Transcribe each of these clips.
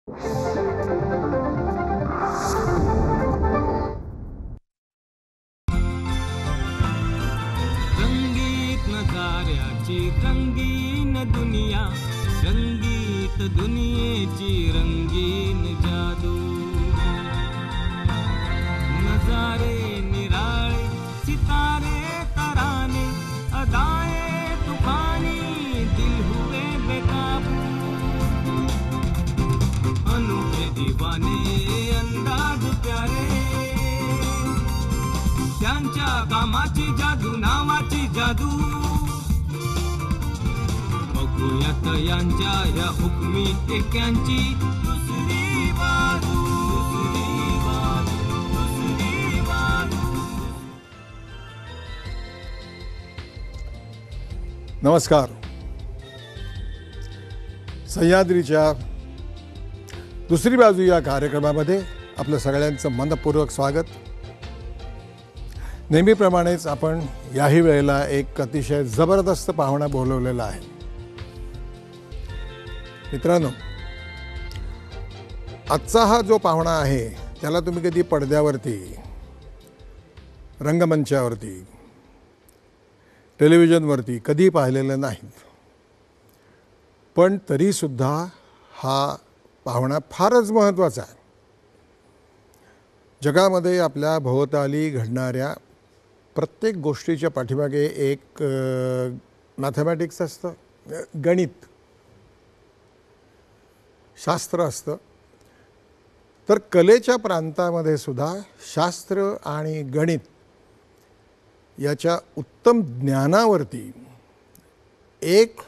रंगीत नजाऱ्याची रंगीन दुनिया, रंगीत दुनियेची रंगीन जादू. नजारे निराळे सितारे तराने, अदाए तूफानी दिल हुए बेकाबू. अनोखे दीवाने अंदाज प्यारे, त्यांच्या कामाची जादू नावाची जादू. बघूयात यांच्या या हुकमी टेक्यांची दुसरी बाजू, दुसरी बाजू, दुसरी बाजू. नमस्कार. सह्याद्रीच्या दुसरी बाजू या कार्यक्रमामध्ये आपलं सगळ्यांचं मनपूर्वक स्वागत. नेहमीप्रमाणेच आपण याही वेळेला एक अतिशय जबरदस्त पाहुणा बोलवलेला आहे. मित्रांनो, आजचा हा जो पाहुणा आहे त्याला तुम्ही कधी पडद्यावरती, रंगमंचावरती, टेलिव्हिजनवरती कधी पाहिलेलं नाही, पण तरीसुद्धा हा पाहुणा फारच महत्त्वाचा आहे. जगामध्ये आपल्या भोवताली घडणाऱ्या प्रत्येक गोष्टीच्या पाठीमागे एक मॅथमॅटिक्स असतं, गणित शास्त्र असतं. तर कलेच्या प्रांतामध्ये सुद्धा शास्त्र आणि गणित याच्या उत्तम ज्ञानावरती एक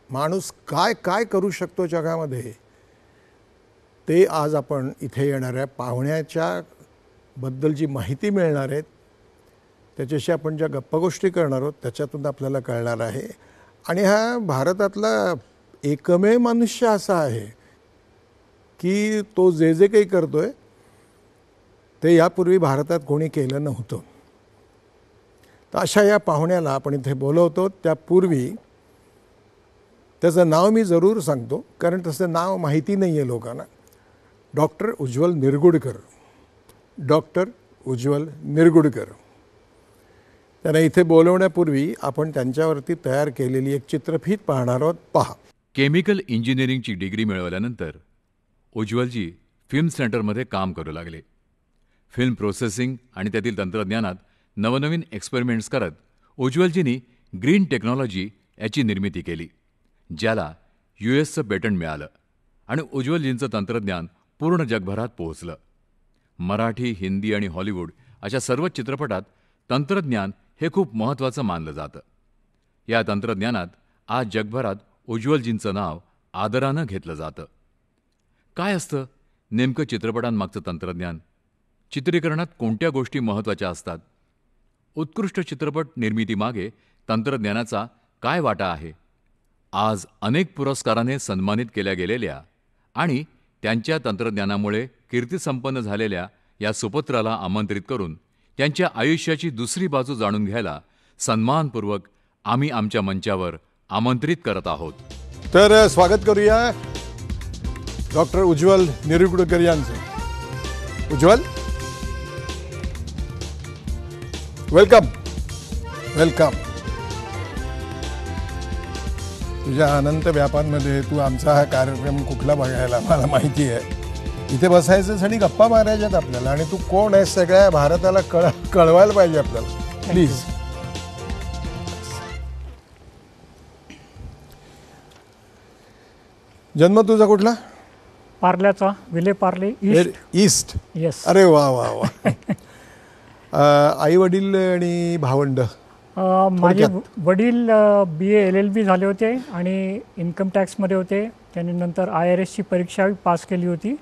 माणूस काय काय करू शकतो जगामध्ये, ते आज आपण इथे येणाऱ्या पाहुण्याच्या बद्दलची माहिती मिळणार आहेत, त्याच्याशी आपण ज्या गप्पा गोष्टी करणार आहोत त्याच्यातून आपल्याला कळणार आहे. आणि हा भारतातला एकमेव मनुष्य असा आहे की तो जे जे काही करतोय ते यापूर्वी भारतात कोणी केलं नव्हतं. तर अशा या पाहुण्याला आपण इथे बोलवतो. त्यापूर्वी त्याचं नाव मी जरूर सांगतो, कारण तसं नाव माहिती नाही आहे लोकांना. डॉक्टर उज्ज्वल निरगुडकर. डॉक्टर उज्ज्वल निरगुडकर. त्यांना इथे बोलवण्यापूर्वी आपण त्यांच्यावरती तयार केलेली एक चित्रफीत पाहणार आहोत. पहा. केमिकल इंजिनिअरिंगची डिग्री मिळवल्यानंतर उज्ज्वलजी फिल्म सेंटरमध्ये काम करू लागले. फिल्म प्रोसेसिंग आणि त्यातील तंत्रज्ञानात नवनवीन एक्सपेरिमेंट्स करत उज्ज्वलजींनी ग्रीन टेक्नॉलॉजी याची निर्मिती केली, ज्याला US पेटंट मिळालं आणि उज्ज्वलजींचं तंत्रज्ञान पूर्ण जगभरात पोहोचलं. मराठी, हिंदी आणि हॉलिवूड अशा सर्व चित्रपटात तंत्रज्ञान हे खूप महत्त्वाचं मानलं जातं. या तंत्रज्ञानात आज जगभरात उज्ज्वलजींचं नाव आदरानं घेतलं जातं. काय असतं नेमकं चित्रपटांमागचं तंत्रज्ञान? चित्रीकरणात कोणत्या गोष्टी महत्त्वाच्या असतात? उत्कृष्ट चित्रपट निर्मितीमागे तंत्रज्ञानाचा काय वाटा आहे? आज अनेक पुरस्काराने सन्मानित केल्या गेलेल्या आणि त्यांच्या तंत्रज्ञानामुळे कीर्तिसंपन्न झालेल्या या सुपुत्राला आमंत्रित करून त्यांच्या आयुष्याची दुसरी बाजू जाणून घ्यायला सन्मानपूर्वक आम्ही आमच्या मंचावर आमंत्रित करत आहोत. तर स्वागत करूया डॉक्टर उज्ज्वल निरगुडकर यांचं. उज्ज्वल, वेलकम. वेलकम. तुझ्या अनंत व्यापांमध्ये तू आमचा हा कार्यक्रम कुठला बघायला मला माहिती आहे. इथे बसायचं आणि गप्पा मारायच्यात आपल्याला, आणि तू कोण आहे सगळ्या भारताला कळवायला पाहिजे आपल्याला. प्लीज. जन्म तुझा कुठला? पार्ल्याचा, विले पार्ले ईस्ट. येस. अरे वा वा वा. आई वडील आणि भावंड? माझे वडील BA LLB झाले होते आणि इन्कम टॅक्समध्ये होते. त्यांनी नंतर IRSची परीक्षा पास केली होती.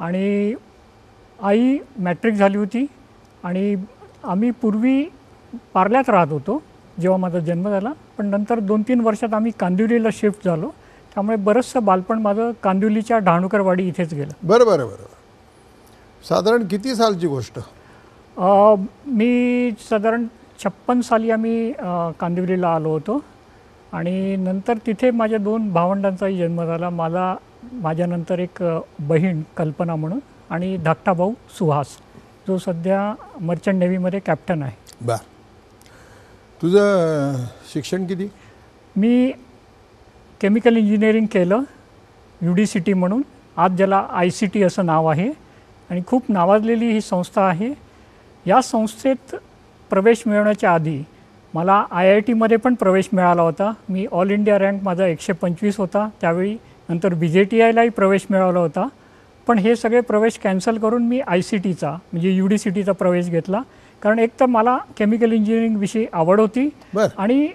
आणि आई मॅट्रिक झाली होती. आणि आम्ही पूर्वी पार्ल्यात राहत होतो जेव्हा माझा जन्म झाला, पण नंतर 2-3 वर्षात आम्ही कांदिवलीला शिफ्ट झालो. त्यामुळे बरंचसं बालपण माझं कांदिवलीच्या डहाणूकरवाडी इथेच गेलं. बरं बरं बरं. साधारण किती सालची गोष्ट? मी साधारण 56 साली आम्ही कांदिवलीला आलो होतो. आणि नंतर तिथे माझ्या 2 भावंडांचाही जन्म झाला. मला माझ्यानंतर एक बहीण कल्पना म्हणून आणि धाकटा भाऊ सुहास जो सध्या मर्चंट नेव्हीमध्ये कॅप्टन आहे. बर. तुझं शिक्षण किती? मी केमिकल इंजिनिअरिंग केलं UDCT म्हणून, आज ज्याला ICT असं नाव आहे आणि खूप नावाजलेली ही संस्था आहे. या संस्थेत प्रवेश मिळवण्याच्या आधी मला IIT पण प्रवेश मिळाला होता. मी ऑल इंडिया रँक माझा 125 होता त्यावेळी. नंतर BJTIलाही प्रवेश मिळवला होता. पण हे सगळे प्रवेश कॅन्सल करून मी ICTचा म्हणजे UDCTचा प्रवेश घेतला. कारण एक तर मला केमिकल इंजिनिअरिंगविषयी आवड होती आणि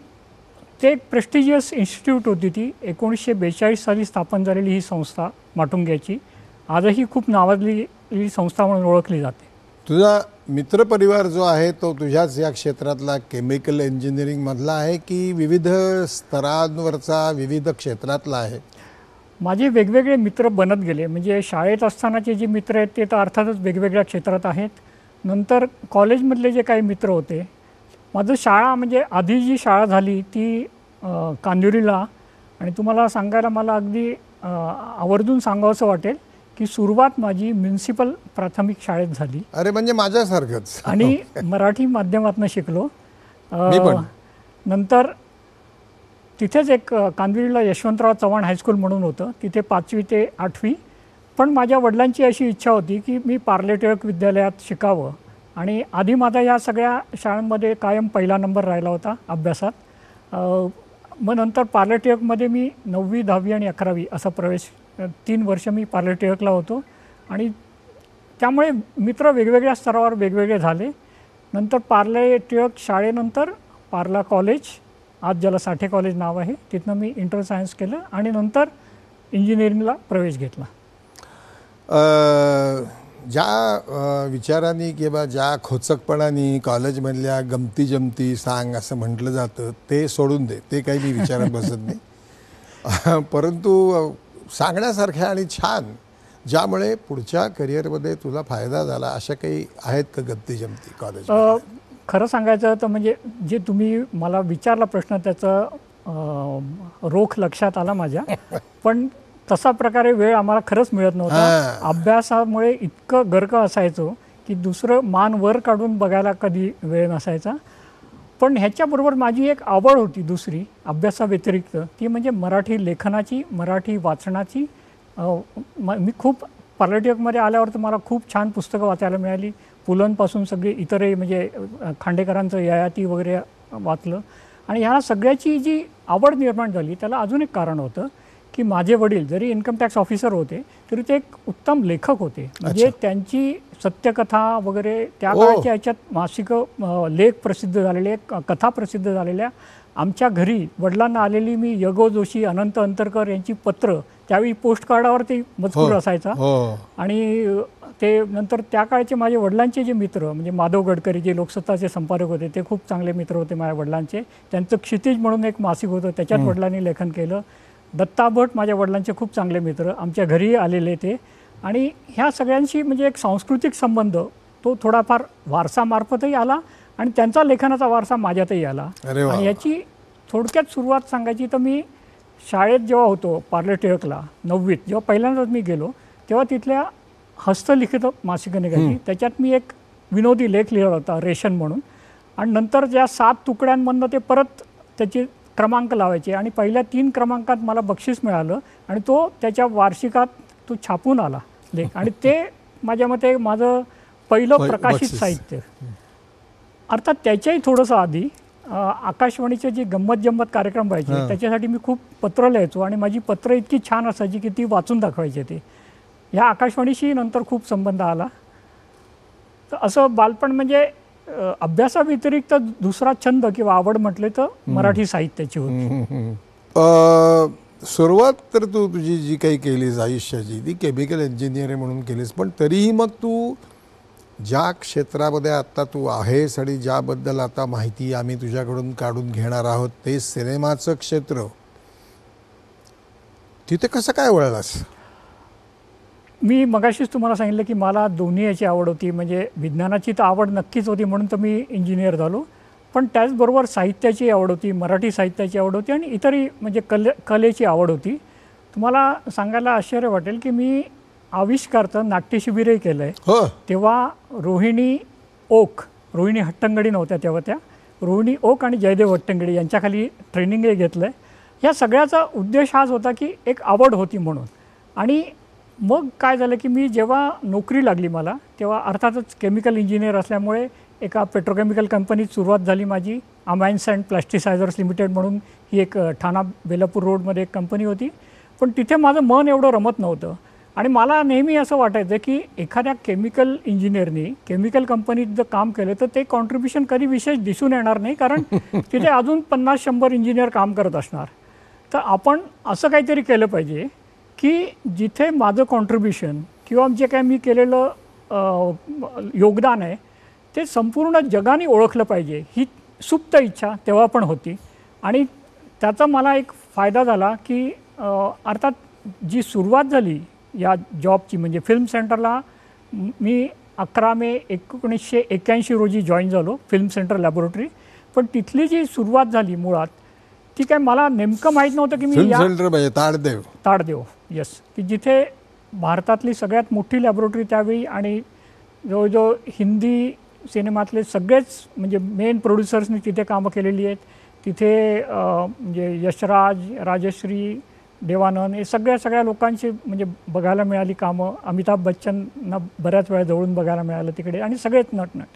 ते एक प्रेस्टिजियस इन्स्टिट्यूट होती. ती 1942 साली स्थापन झालेली ही संस्था माटुंग्याची आजही खूप नावाजलेली संस्था म्हणून ओळखली जाते. तुझा मित्रपरिवार जो आहे तो तुझ्याच या क्षेत्रातला केमिकल इंजिनिअरिंगमधला आहे की विविध स्तरांवरचा विविध क्षेत्रातला आहे? माझे वेगवेगळे मित्र बनत गेले. म्हणजे शाळेत असतानाचे जे मित्र आहेत ते तर अर्थातच वेगवेगळ्या क्षेत्रात आहेत. नंतर कॉलेजमधले जे काही मित्र होते, माझं शाळा म्हणजे आधी जी शाळा झाली ती कांदिवलीला, आणि तुम्हाला सांगायला मला अगदी आवर्जून सांगावंसं वाटेल की सुरुवात माझी म्युनिसिपल प्राथमिक शाळेत झाली. अरे म्हणजे माझ्यासारखंच. आणि मराठी माध्यमातून शिकलो. मी पण. नंतर तिथेच एक कांदिवलीला यशवंतराव चव्हाण हायस्कूल म्हणून होतं, तिथे 5वी ते 8वी. पण माझ्या वडिलांची अशी इच्छा होती की मी पार्ले टिळक विद्यालयात शिकावं आणि आधी माझा या सगळ्या शाळांमध्ये कायम पहिला नंबर राहिला होता अभ्यासात. मग नंतर पार्ले टिळकमध्ये मी 9वी 10वी आणि 11वी असा प्रवेश 3 वर्ष मी पार्ले टिळकला होतो आणि त्यामुळे मित्र वेगवेगळ्या स्तरावर वेगवेगळे झाले. नंतर पार्ले टिळक शाळेनंतर पार्ला कॉलेज, आज ज्याला साठे कॉलेज नाव आहे, तिथनं मी इंटर सायन्स केलं आणि नंतर इंजिनिअरिंगला प्रवेश घेतला. ज्या विचारांनी किंवा ज्या खोचकपणाने कॉलेजमधल्या गमती जमती सांग असं म्हटलं जातं ते सोडून दे, ते काही मी विचारात बसत नाही. परंतु सांगण्यासारख्या आणि छान ज्यामुळे पुढच्या करिअरमध्ये तुला फायदा झाला अशा काही आहेत का गमती जमती कॉलेज? खरं सांगायचं तर म्हणजे जे तुम्ही मला विचारला प्रश्न त्याचं रोख लक्षात आला माझ्या. पण तसा प्रकारे वेळ आम्हाला खरंच मिळत नव्हता. अभ्यासामुळे इतकं गर्क असायचो की दुसरं मान वर काढून बघायला कधी वेळ नसायचा. पण ह्याच्याबरोबर माझी एक आवड होती दुसरी अभ्यासाव्यतिरिक्त, ती म्हणजे मराठी लेखनाची, मराठी वाचनाची. मी खूप पार्ले टिळकमध्ये आल्यावर तर मला खूप छान पुस्तकं वाचायला मिळाली. पुलंपासून सगळी इतरही म्हणजे खांडेकरांचं ययाती वगैरे वाचलं. आणि ह्या सगळ्याची जी आवड निर्माण झाली त्याला अजून एक कारण होतं की माझे वडील जरी इन्कम टॅक्स ऑफिसर होते तरी ते एक उत्तम लेखक होते. म्हणजे त्यांची सत्यकथा वगैरे त्या काळच्या ह्याच्यात मासिकं लेख प्रसिद्ध झालेले, कथा प्रसिद्ध झालेल्या. आमच्या घरी वडिलांना आलेली मी यगो जोशी, अनंत अंतरकर यांची पत्र त्यावेळी पोस्टकार्डावर ते मजकूर असायचा. आणि ते नंतर त्या काळचे माझे वडिलांचे जे मित्र म्हणजे माधव गडकरी जे लोकसत्ताचे संपादक होते ते खूप चांगले मित्र होते माझ्या वडिलांचे. त्यांचं क्षितिज म्हणून एक मासिक होतं, त्याच्यात वडिलांनी लेखन केलं. दत्ता भट माझ्या वडिलांचे खूप चांगले मित्र, आमच्या घरी आलेले ते. आणि ह्या सगळ्यांशी म्हणजे एक सांस्कृतिक संबंध तो थोडाफार वारसामार्फतही आला आणि त्यांचा लेखनाचा वारसा माझ्यातही आला. आणि याची थोडक्यात सुरुवात सांगायची तर मी शाळेत जेव्हा होतो पार्ले टिळकला 9वीत जेव्हा पहिल्यांदाच मी गेलो तेव्हा तिथल्या हस्तलिखित मासिकं निघायची. त्याच्यात मी एक विनोदी लेख लिहिला होता रेशन म्हणून. आणि नंतर ज्या 7 तुकड्यांमधनं ते परत त्याचे क्रमांक लावायचे आणि पहिल्या 3 क्रमांकात मला बक्षीस मिळालं आणि तो त्याच्या वार्षिकात तो छापून आला लेख. आणि ते माझ्या मते माझं पहिलं प्रकाशित साहित्य. अर्थात त्याच्याही थोडंसं आधी आकाशवाणीचे जे गंमत जम्मत कार्यक्रम व्हायचे त्याच्यासाठी मी खूप पत्र लिहायचो आणि माझी पत्र इतकी छान असायची की ती वाचून दाखवायची. ते ह्या आकाशवाणीशी नंतर खूप संबंध आला. तर असं बालपण म्हणजे अभ्यासाव्यतिरिक्त दुसरा छंद किंवा आवड म्हटले तर मराठी साहित्याची होती. सुरुवात तर तू तुझी जी काही केलीस आयुष्याची ती केमिकल इंजिनिअरिंग म्हणून केलीस, पण तरीही मग तू ज्या क्षेत्रामध्ये आता तू आहेस आणि ज्याबद्दल आता माहिती आम्ही तुझ्याकडून काढून घेणार आहोत ते सिनेमाचं क्षेत्र, तिथे कसं काय वळलास? मी मगाशीच तुम्हाला सांगितलं की मला दोन्ही याची आवड होती. म्हणजे विज्ञानाची तर आवड नक्कीच होती म्हणून तर मी इंजिनियर झालो, पण त्याचबरोबर साहित्याची आवड होती, मराठी साहित्याची आवड होती आणि इतरही म्हणजे कलेची आवड होती. तुम्हाला सांगायला आश्चर्य वाटेल की मी आविष्कारचं नाट्यशिबिरही केलं आहे. हो. तेव्हा रोहिणी हट्टंगडी नव्हत्या तेव्हा, त्या रोहिणी ओक आणि जयदेव हट्टंगडी यांच्याखाली ट्रेनिंगही घेतलं आहे. या सगळ्याचा उद्देश हाच होता की एक आवड होती म्हणून. आणि मग काय झालं की मी जेव्हा नोकरी लागली मला, तेव्हा अर्थातच केमिकल इंजिनियर असल्यामुळे एका पेट्रोकेमिकल कंपनीत सुरुवात झाली माझी. अमाइन्स अँड प्लास्टिसायझर्स लिमिटेड म्हणून ही एक ठाणा बेलापूर रोडमध्ये एक कंपनी होती. पण तिथे माझं मन एवढं रमत नव्हतं. आणि मला नेहमी असं वाटायचं की एखाद्या केमिकल इंजिनियरनी केमिकल कंपनीत जर काम केलं तर ते कॉन्ट्रीब्युशन कधी विशेष दिसून येणार नाही, कारण तिथे अजून 50-100 इंजिनियर काम करत असणार. तर आपण असं काहीतरी केलं पाहिजे की जिथे माझं कॉन्ट्रीब्युशन किंवा जे काय मी केलेलं योगदान आहे ते संपूर्ण जगाने ओळखलं पाहिजे, ही सुप्त इच्छा तेव्हा पण होती. आणि त्याचा मला एक फायदा झाला की अर्थात जी सुरुवात झाली या जॉबची, म्हणजे फिल्म सेंटरला मी 11 मे 1981 रोजी जॉईन झालो, फिल्म सेंटर लॅबोरेटरी. पण तिथली जी सुरुवात झाली मुळात ती काय मला नेमकं माहीत नव्हतं की मी फिल्म सेंटर म्हणजे ताडदेव यस, की जिथे भारतातली सगळ्यात मोठी लॅबोरेटरी त्यावेळी, आणि जवळजवळ हिंदी सिनेमातले सगळेच म्हणजे मेन प्रोड्युसर्सनी तिथे कामं केलेली आहेत. तिथे म्हणजे यशराज, राजश्री, देवानंद हे सगळ्या लोकांची म्हणजे बघायला मिळाली कामं. अमिताभ बच्चनना बऱ्याच वेळा जवळून बघायला मिळालं तिकडे, आणि सगळेच नटनट.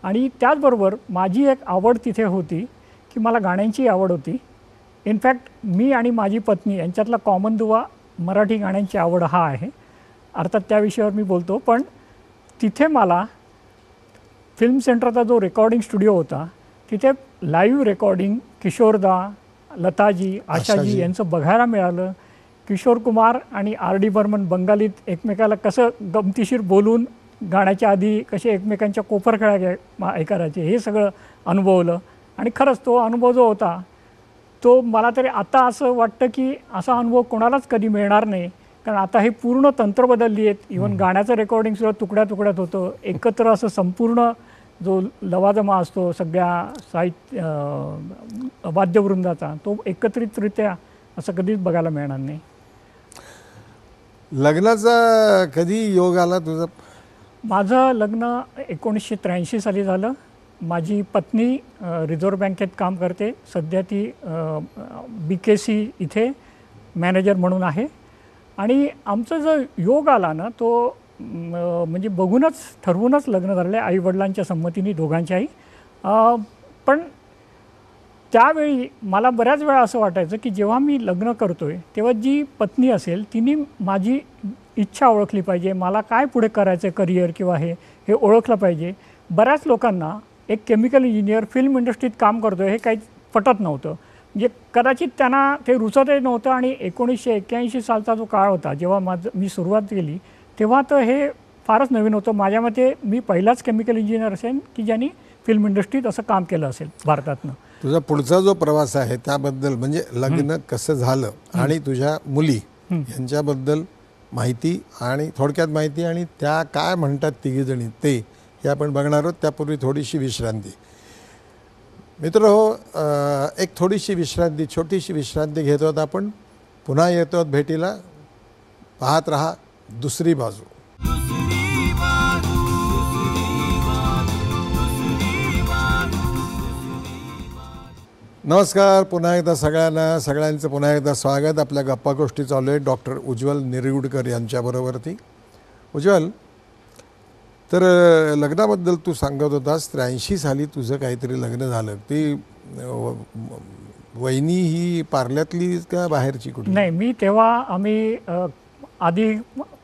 आणि त्याचबरोबर माझी एक आवड तिथे होती की मला गाण्यांची आवड होती. इनफॅक्ट मी आणि माझी पत्नी यांच्यातला कॉमन दुवा मराठी गाण्यांची आवड हा आहे. अर्थात त्या विषयावर मी बोलतो. पण तिथे मला फिल्म सेंटरचा जो रेकॉर्डिंग स्टुडिओ होता तिथे लाईव्ह रेकॉर्डिंग किशोरदा, लताजी, आशाजी यांचं बघायला मिळालं. किशोर कुमार आणि R.D. बर्मन बंगालीत एकमेकाला कसं गमतीशीर बोलून गाण्याच्या आधी कसे एकमेकांच्या कोपरखेळा हे करायचे, हे सगळं अनुभवलं. आणि खरंच तो अनुभव जो होता तो मला तरी आता असं वाटतं की असा अनुभव कोणालाच कधी मिळणार नाही, कारण आता हे पूर्ण तंत्र बदलली आहेत. इव्हन गाण्याचं रेकॉर्डिंगसुद्धा तुकड्यात होतं. एकत्र असं संपूर्ण जो लवाजमा असतो सगळ्या साहित्य वाद्यवृंदाचा, तो एकत्रितरित्या असं कधीच बघायला मिळणार नाही. लग्नाचा कधी योग आला तुझा? माझं लग्न 1983 साली झालं. माझी पत्नी रिझर्व्ह बँकेत काम करते सध्या, ती BKC इथे मॅनेजर म्हणून आहे. आणि आमचा जो योग आला ना तो म्हणजे ठरवूनच लग्न झालेलं आहे, आईवडिलांच्या संमतीने दोघांच्याही. पण त्यावेळी मला बऱ्याच वेळा असं वाटायचं की जेव्हा मी लग्न करतोय तेव्हा जी पत्नी असेल तिने माझी इच्छा ओळखली पाहिजे, मला काय पुढे करायचं आहे करिअर किंवा हे ओळखलं पाहिजे. बऱ्याच लोकांना एक केमिकल इंजिनियर फिल्म इंडस्ट्रीत काम करतोय हे काही पटत नव्हतं, म्हणजे कदाचित त्यांना ते रुचतही नव्हतं. आणि 1981 सालचा जो काळ होता जेव्हा मी सुरुवात केली तेव्हा तर हे फारच नवीन होतं. माझ्या मते मी पहिलाच केमिकल इंजिनियर असेल की ज्यांनी फिल्म इंडस्ट्रीत असं काम केलं असेल भारतातनं. तुझा पुढचा जो प्रवास आहे त्याबद्दल, म्हणजे लग्न कसं झालं आणि तुझ्या मुली यांच्याबद्दल माहिती, आणि थोडक्यात माहिती, आणि त्या काय म्हणतात तिघीजणी ते हे आपण बघणार आहोत. त्यापूर्वी थोडीशी विश्रांती. मित्र हो, एक थोडीशी विश्रांती, छोटीशी विश्रांती घेतो आहोत आपण. पुन्हा येतो आहोत भेटीला. पाहत रहा दुसरी बाजू. नमस्कार, पुन्हा एकदा सगळ्यांचं पुन्हा एकदा स्वागत. आपल्या गप्पा गोष्टी चालू आहेत डॉक्टर उज्ज्वल निरगुडकर यांच्याबरोबरती. उज्ज्वल, तर लग्नाबद्दल तू सांगत होतास 83 साली तुझं काहीतरी लग्न झालं. ती वहिनी ही पार्ल्यातली का बाहेरची कुठे? नाही, मी तेव्हा आम्ही आधी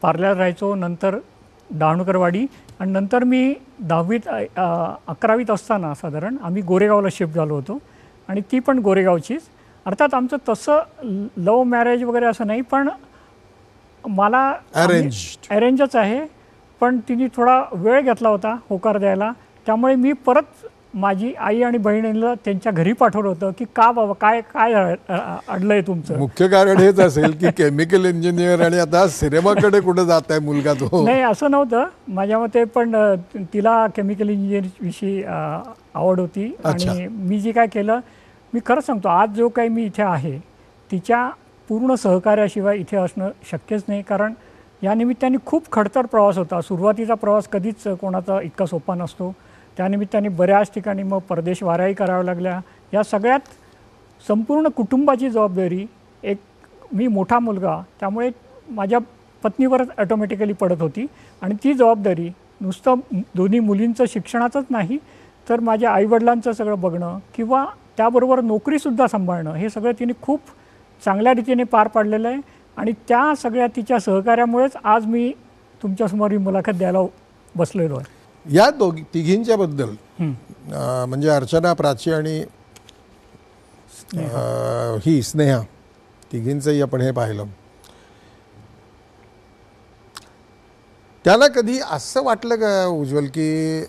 पार्ल्यात राहायचो, नंतर डहाणूकरवाडी, आणि नंतर मी 10वीत 11वीत असताना साधारण आम्ही गोरेगावला शिफ्ट झालो होतो, आणि ती पण गोरेगावचीच. अर्थात आमचं तसं लव्ह मॅरेज वगैरे असं नाही, पण मला अरेंजच आहे. पण तिने थोडा वेळ घेतला होता होकार द्यायला, त्यामुळे मी परत माझी आई आणि बहिणीला त्यांच्या घरी पाठवलं होतं की का बाबा काय काय अडलंय तुमचं. मुख्य कारण हेच असेल की केमिकल इंजिनियर आणि आता सिनेमाकडे कुठे जात आहे मुलगा तो. नाही, असं नव्हतं माझ्या मते, पण तिला केमिकल इंजिनिअरिंगविषयी आवड होती. आणि मी जे काय केलं, मी खरं सांगतो, आज जो काही मी इथे आहे तिच्या पूर्ण सहकार्याशिवाय इथे असणं शक्यच नाही, कारण या निमित्ताने खूप खडतर प्रवास होता. सुरुवातीचा प्रवास कधीच कोणाचा इतका सोपा नसतो. त्यानिमित्ताने बऱ्याच ठिकाणी मग परदेश वाऱ्याही कराव्या लागल्या. या सगळ्यात संपूर्ण कुटुंबाची जबाबदारी, एक मी मोठा मुलगा त्यामुळे माझ्या पत्नीवरच ऑटोमॅटिकली पडत होती आणि ती जबाबदारी नुसतं दोन्ही मुलींचं शिक्षणाचंच नाही तर माझ्या आईवडिलांचं सगळं बघणं किंवा त्याबरोबर नोकरीसुद्धा सांभाळणं, हे सगळं तिने खूप चांगल्या रीतीने पार पाडलेलं आहे आणि त्या सगळ्या तिच्या सहकार्यामुळेच आज मी तुमच्यासमोर ही मुलाखत द्यायला बसलेलो आहे. या तिघींच्या बद्दल म्हणजे अर्चना, प्राची आणि ही स्नेहा, तिघींचंही आपण हे पाहिलं. त्याला कधी असं वाटलं का उज्ज्वल की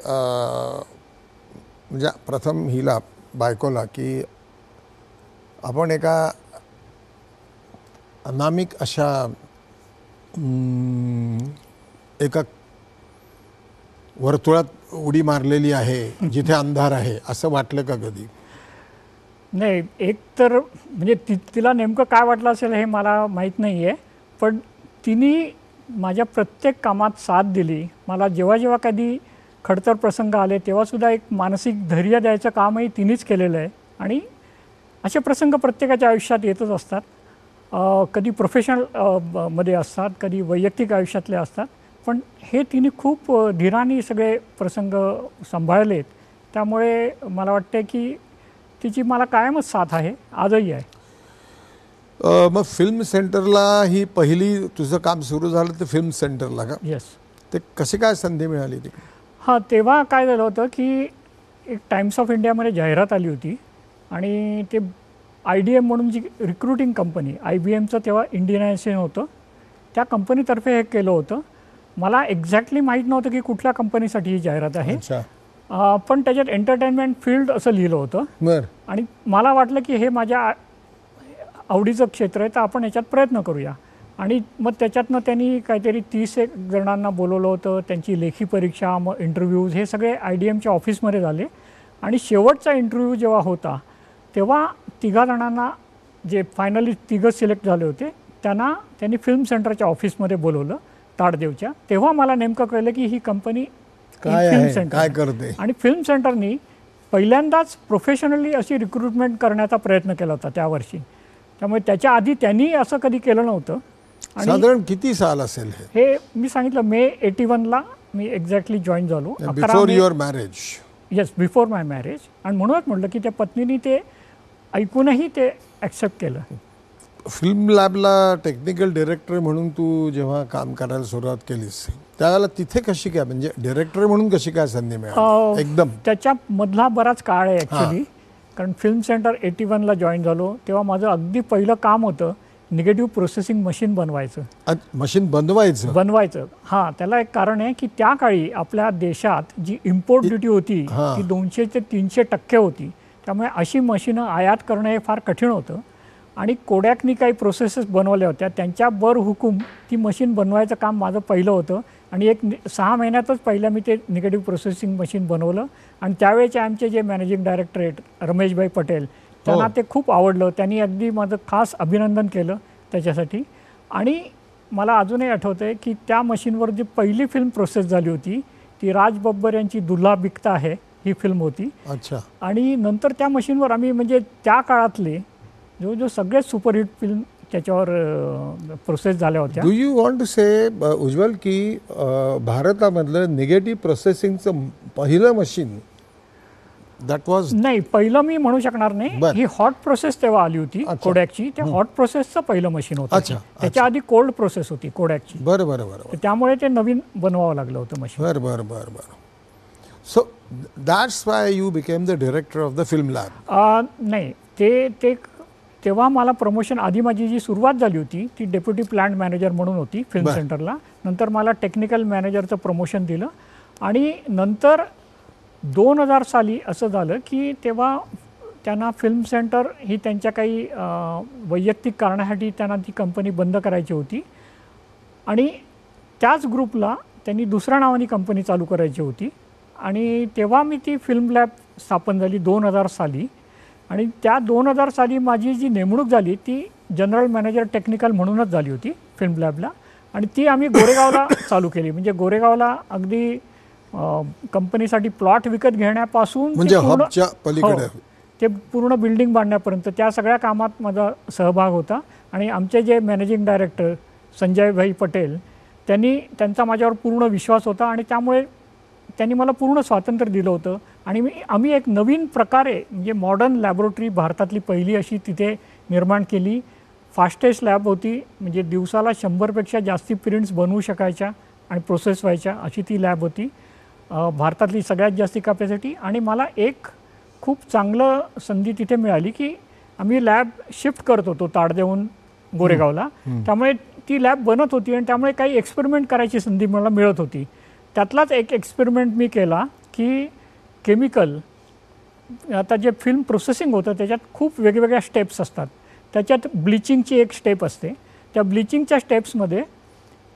म्हणजे प्रथम हिला बायकोला की आपण एका अनामिक अशा एका वर्तुळात उडी मारलेली आहे जिथे अंधार आहे, असं वाटलं का कधी? नाही, एक तर म्हणजे तिला नेमकं काय वाटलं असेल हे मला माहीत नाही आहे, पण तिने माझ्या प्रत्येक कामात साथ दिली. मला जेव्हा जेव्हा कधी खडतर प्रसंग आले तेव्हासुद्धा एक मानसिक धैर्य द्यायचं कामही तिनेच केलेलं आहे. आणि असे प्रसंग प्रत्येकाच्या आयुष्यात येतच असतात, कधी प्रोफेशनल मध्ये असतात, कधी वैयक्तिक आयुष्यातले असतात, पण हे तिने खूप धीराने सगळे प्रसंग सांभाळलेत. त्यामुळे मला वाटतं की तिची मला कायमच साथ आहे, आजही आहे. मग फिल्म सेंटरला ही पहिली तुझं काम सुरू झालं तर फिल्म सेंटरला का? येस. ते कशी काय संधी मिळाली तिकडे? हां, तेव्हा काय झालं होतं की एक टाइम्स ऑफ इंडियामध्ये जाहिरात आली होती आणि ते IDM म्हणून जी रिक्रुटिंग कंपनी, IBMचं तेव्हा इंडियनायझेशन होतं, त्या कंपनीतर्फे हे केलं होतं. मला एक्झॅक्टली माहीत नव्हतं की कुठल्या कंपनीसाठी ही जाहिरात आहे, पण त्याच्यात एंटरटेनमेंट फील्ड असं लिहिलं होतं आणि मला वाटलं की हे माझ्या आवडीचं क्षेत्र आहे तर आपण याच्यात प्रयत्न करूया. आणि मग त्याच्यातनं त्यांनी काहीतरी 30 जणांना बोलवलं होतं. त्यांची लेखी परीक्षा, मग इंटरव्ह्यूज, हे सगळे IDMच्या ऑफिसमध्ये झाले. आणि शेवटचा इंटरव्ह्यू जेव्हा होता तेव्हा 3 जणांना, जे फायनली 3 सिलेक्ट झाले होते, त्यांनी फिल्म सेंटरच्या ऑफिसमध्ये बोलवलं, ताडदेवच्या. तेव्हा मला नेमकं कळलं की ही कंपनी फिल्म सेंटर काय करते. आणि फिल्म सेंटरनी पहिल्यांदाच प्रोफेशनली अशी रिक्रुटमेंट करण्याचा प्रयत्न केला होता त्या वर्षी. त्यामुळे त्याच्या आधी त्यांनी असं कधी केलं नव्हतं. साधारण किती साल असेल हे? मी सांगितलं मे 81ला मी एक्झॅक्टली जॉईन झालो. Before your marriage? Yes, before my marriage. आणि म्हणूनच म्हटलं की त्या पत्नीने ते ऐकूनही ते ॲक्सेप्ट केलं. फिल्म लॅबला टेक्निकल डायरेक्टर म्हणून तू जेव्हा काम करायला सुरुवात केलीस त्यावेळेला तिथे कशी काय, म्हणजे डायरेक्टर म्हणून कशी काय संधी मिळाली एकदम? त्याच्यामधला बराच काळ आहे ॲक्च्युली. कारण फिल्म सेंटर 81ला जॉईन झालो तेव्हा माझं अगदी पहिलं काम होतं निगेटिव्ह प्रोसेसिंग मशीन बनवायचं. मशीन बनवायचं? हां, त्याला एक कारण आहे की त्या काळी आपल्या देशात जी इम्पोर्ट ड्युटी होती ती 200 ते 300% होती. त्यामुळे अशी मशीनं आयात करणं हे फार कठीण होतं. आणि कोडॅकनी काही प्रोसेसेस बनवल्या होत्या, त्यांच्या हुकूम ती मशीन बनवायचं काम माझं पहिलं होतं. आणि एक 6 महिन्यातच पहिलं मी ते निगेटिव्ह प्रोसेसिंग मशीन बनवलं. आणि त्यावेळेचे आमचे जे मॅनेजिंग डायरेक्टर आहेत रमेशभाई पटेल, त्यांना ते खूप आवडलं. त्यांनी अगदी माझं खास अभिनंदन केलं त्याच्यासाठी. आणि मला अजूनही आठवतं आहे की त्या मशीनवर जी पहिली फिल्म प्रोसेस झाली होती ती राज बब्बर यांची दुल्हा बिकता है ही फिल्म होती. अच्छा. आणि नंतर त्या मशीनवर आम्ही म्हणजे त्या काळातले जो सगळे सुपरहिट फिल्म त्याच्यावर प्रोसेस झाल्या होत्या. डू यू वॉन्ट टू से उज्ज्वल की भारतामधलं निगेटिव्ह प्रोसेसिंगचं पहिलं मशीन दॅट वॉज? नाही, पहिलं मी म्हणू शकणार नाही. ही हॉट प्रोसेस तेव्हा आली होती कोडॅकची. त्या हॉट प्रोसेसचं पहिलं मशीन होतं. त्याच्या आधी कोल्ड प्रोसेस होती कोडॅकची. बरं. त्यामुळे ते नवीन बनवावं लागलं होतं मशीन. बरं. So that's why you became the director of the film lab? नाही, तेव्हा मला प्रमोशन, आधी माझी जी सुरुवात झाली होती ती डेप्युटी प्लांट मॅनेजर म्हणून होती फिल्म सेंटरला. नंतर मला टेक्निकल मॅनेजरचं प्रमोशन दिलं. आणि नंतर 2000 साली असं झालं की तेव्हा त्यांना फिल्म सेंटर ही त्यांच्या काही वैयक्तिक कारणासाठी त्यांना ती कंपनी बंद करायची होती. आणि त्याच ग्रुपला त्यांनी दुसऱ्या नावाने कंपनी चालू करायची होती. आणि तेव्हा मी ती फिल्म लॅब स्थापन झाली 2000 साली. आणि त्या 2000 साली माझी जी नेमणूक झाली ती जनरल मॅनेजर टेक्निकल म्हणूनच झाली होती फिल्म लॅबला, आणि ती आम्ही गोरेगावला चालू केली. म्हणजे गोरेगावला अगदी कंपनीसाठी प्लॉट विकत घेण्यापासून म्हणजे हबच्या पलीकडे ते पूर्ण बिल्डिंग बांधण्यापर्यंत त्या सगळ्या कामात माझा सहभाग होता. आणि आमचे जे मॅनेजिंग डायरेक्टर संजय भाई पटेल त्यांचा माझ्यावर पूर्ण विश्वास होता आणि त्यामुळे त्यांनी मला पूर्ण स्वातंत्र्य दिलं होतं. आणि आम्ही एक नवीन प्रकारे म्हणजे मॉडर्न लॅबोरेटरी भारतातली पहिली अशी तिथे निर्माण केली. फास्टेस्ट लॅब होती, म्हणजे दिवसाला 100पेक्षा जास्ती प्रिंट्स बनवू शकायच्या आणि प्रोसेस व्हायच्या अशी ती लॅब होती. भारतातली सगळ्यात जास्ती कॅपॅसिटी. आणि मला एक खूप चांगलं संधी तिथे मिळाली की आम्ही लॅब शिफ्ट करत होतो ताडदेहून गोरेगावला, त्यामुळे ती लॅब बनत होती आणि त्यामुळे काही एक्सपेरिमेंट करायची संधी मला मिळत होती. त्यातलाच एक एक्सपेरिमेंट मी केला की केमिकल, आता जे फिल्म प्रोसेसिंग होतं त्याच्यात खूप वेगवेगळ्या स्टेप्स असतात. त्याच्यात ब्लिचिंगची एक स्टेप असते. त्या ब्लिचिंगच्या स्टेप्समध्ये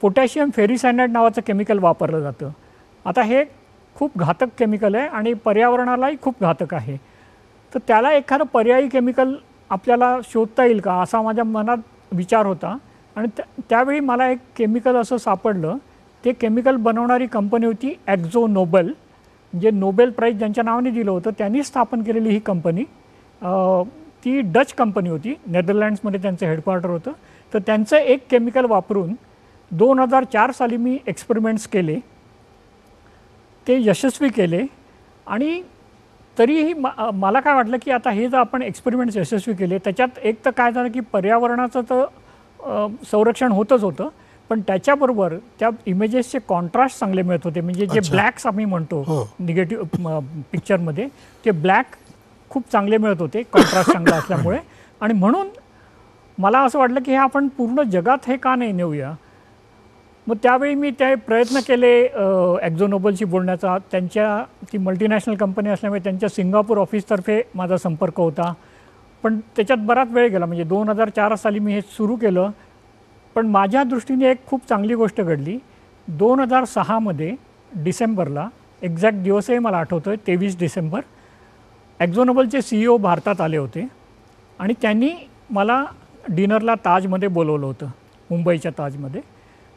पोटॅशियम फेरिसायनाइड नावाचं केमिकल वापरलं जातं. आता हे खूप घातक केमिकल आहे आणि पर्यावरणालाही खूप घातक आहे. तर त्याला एखादं पर्यायी केमिकल आपल्याला शोधता येईल का असा माझ्या मनात विचार होता. आणि त्यावेळी मला एक केमिकल असं सापडलं. ते केमिकल बनवणारी कंपनी होती ॲक्झो नोबेल, जे नोबेल प्राईज ज्यांच्या नावाने दिलं होतं त्यांनी स्थापन केलेली ही कंपनी. ती डच कंपनी होती, नेदरलँड्समध्ये त्यांचं हेडक्वार्टर होतं. तर त्यांचं एक केमिकल वापरून 2004 साली मी एक्सपेरिमेंट्स केले, ते यशस्वी केले. आणि तरीही मला काय वाटलं की आता हे जर आपण एक्सपेरिमेंट्स यशस्वी केले त्याच्यात एक तर काय झालं की पर्यावरणाचं तर संरक्षण होतंच होतं, पण त्याच्याबरोबर त्या इमेजेसचे कॉन्ट्रास्ट चांगले मिळत होते. म्हणजे जे ब्लॅक्स आम्ही म्हणतो निगेटिव्ह पिक्चरमध्ये, ते ब्लॅक खूप चांगले मिळत होते कॉन्ट्रास्ट चांगला असल्यामुळे. आणि म्हणून मला असं वाटलं की हे आपण पूर्ण जगात हे का नाही नेऊया. मग त्यावेळी मी ते प्रयत्न केले ॲक्झो नोबेलशी बोलण्याचा. त्यांच्या ती मल्टीनॅशनल कंपनी असल्यामुळे त्यांच्या सिंगापूर ऑफिसतर्फे माझा संपर्क होता, पण त्याच्यात बराच वेळ गेला. म्हणजे 2004 साली मी हे सुरू केलं. पण माझ्या दृष्टीने एक खूप चांगली गोष्ट घडली. 2006 डिसेंबरला, एक्झॅक्ट दिवसही मला आठवतो आहे, 23 डिसेंबर, ॲक्झो नोबेलचे CEO भारतात आले होते आणि त्यांनी मला डिनरला ताजमध्ये बोलवलं होतं, मुंबईच्या ताजमध्ये.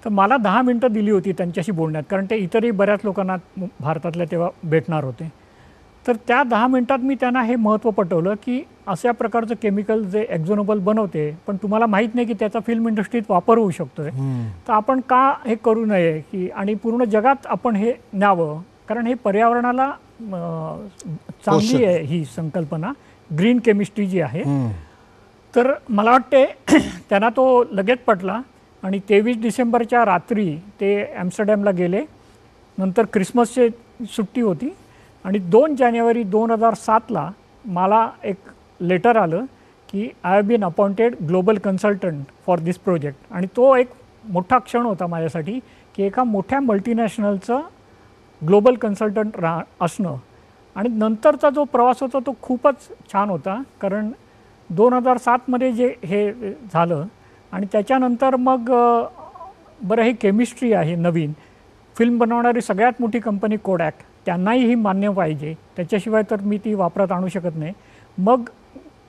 तर मला 10 मिनटं दिली होती त्यांच्याशी बोलण्यात, कारण ते इतरही बऱ्याच लोकांना भारतातल्या तेव्हा भेटणार होते. तर त्या 10 मिनटात मी त्यांना हे महत्त्व पटवलं की अशा प्रकारचं केमिकल जे ॲक्झो नोबेल बनवते पण तुम्हाला माहीत नाही की त्याचा फिल्म इंडस्ट्रीत वापर होऊ शकतो आहे, तर आपण का हे करू नये की आणि पूर्ण जगात आपण हे न्यावं, कारण हे पर्यावरणाला चांगली आहे ही संकल्पना ग्रीन केमिस्ट्री जी आहे. तर मला वाटते त्यांना तो लगेच पटला आणि 23 डिसेंबरच्या रात्री ते ॲम्स्टरडॅमला गेले. नंतर क्रिसमसची सुट्टी होती आणि 2 जानेवारी 2007ला मला एक लेटर आलं की I have been appointed global consultant for this project. आणि तो एक मोठा क्षण होता माझ्यासाठी की एका मोठ्या मल्टीनॅशनलचं ग्लोबल कन्सल्टंट असणं. आणि नंतरचा जो प्रवास होता तो खूपच छान होता, कारण 2007 जे हे झालं आणि त्याच्यानंतर मग बरं हे केमिस्ट्री आहे नवीन, फिल्म बनवणारी सगळ्यात मोठी कंपनी कोडॅक, त्यांनाही ही मान्य पाहिजे, त्याच्याशिवाय तर मी ती वापरात आणू शकत नाही. मग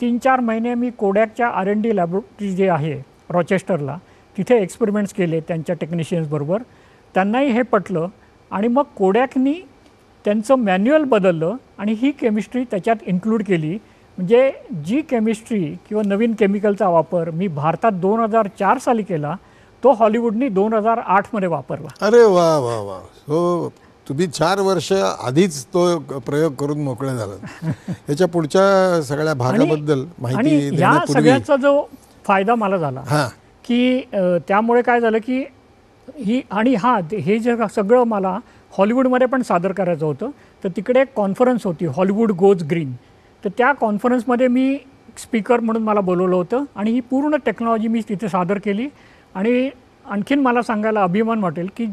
3-4 महिने मी कोडॅकच्या R&D लॅबोरेटरी जे आहे रॉचेस्टरला, तिथे एक्सपेरिमेंट्स केले त्यांच्या टेक्निशियन्सबरोबर. त्यांनाही हे पटलं आणि मग कोडॅकनी त्यांचं मॅन्युअल बदललं आणि ही केमिस्ट्री त्याच्यात इन्क्लूड केली. म्हणजे जी केमिस्ट्री किंवा नवीन केमिकलचा वापर मी भारतात 2004 साली केला, तो हॉलिवूडनी 2008 वापरला. अरे वा वा वा. हो, तुम्ही 4 वर्ष आधीच तो प्रयोग करून मोकळे झाला. याच्या पुढच्या सगळ्या भागाबद्दल माहिती आणि या सगळ्याचा जो फायदा मला झाला की त्यामुळे काय झालं की ही आणि हे जे सगळं मला हॉलिवूडमध्ये पण सादर करायचं होतं. तर तिकडे एक कॉन्फरन्स होती, हॉलिवूड गोज ग्रीन. तर त्या कॉन्फरन्समध्ये मी स्पीकर म्हणून मला बोलवलं होतं आणि ही पूर्ण टेक्नॉलॉजी मी तिथे सादर केली. आणि आणखीन मला सांगायला अभिमान वाटेल की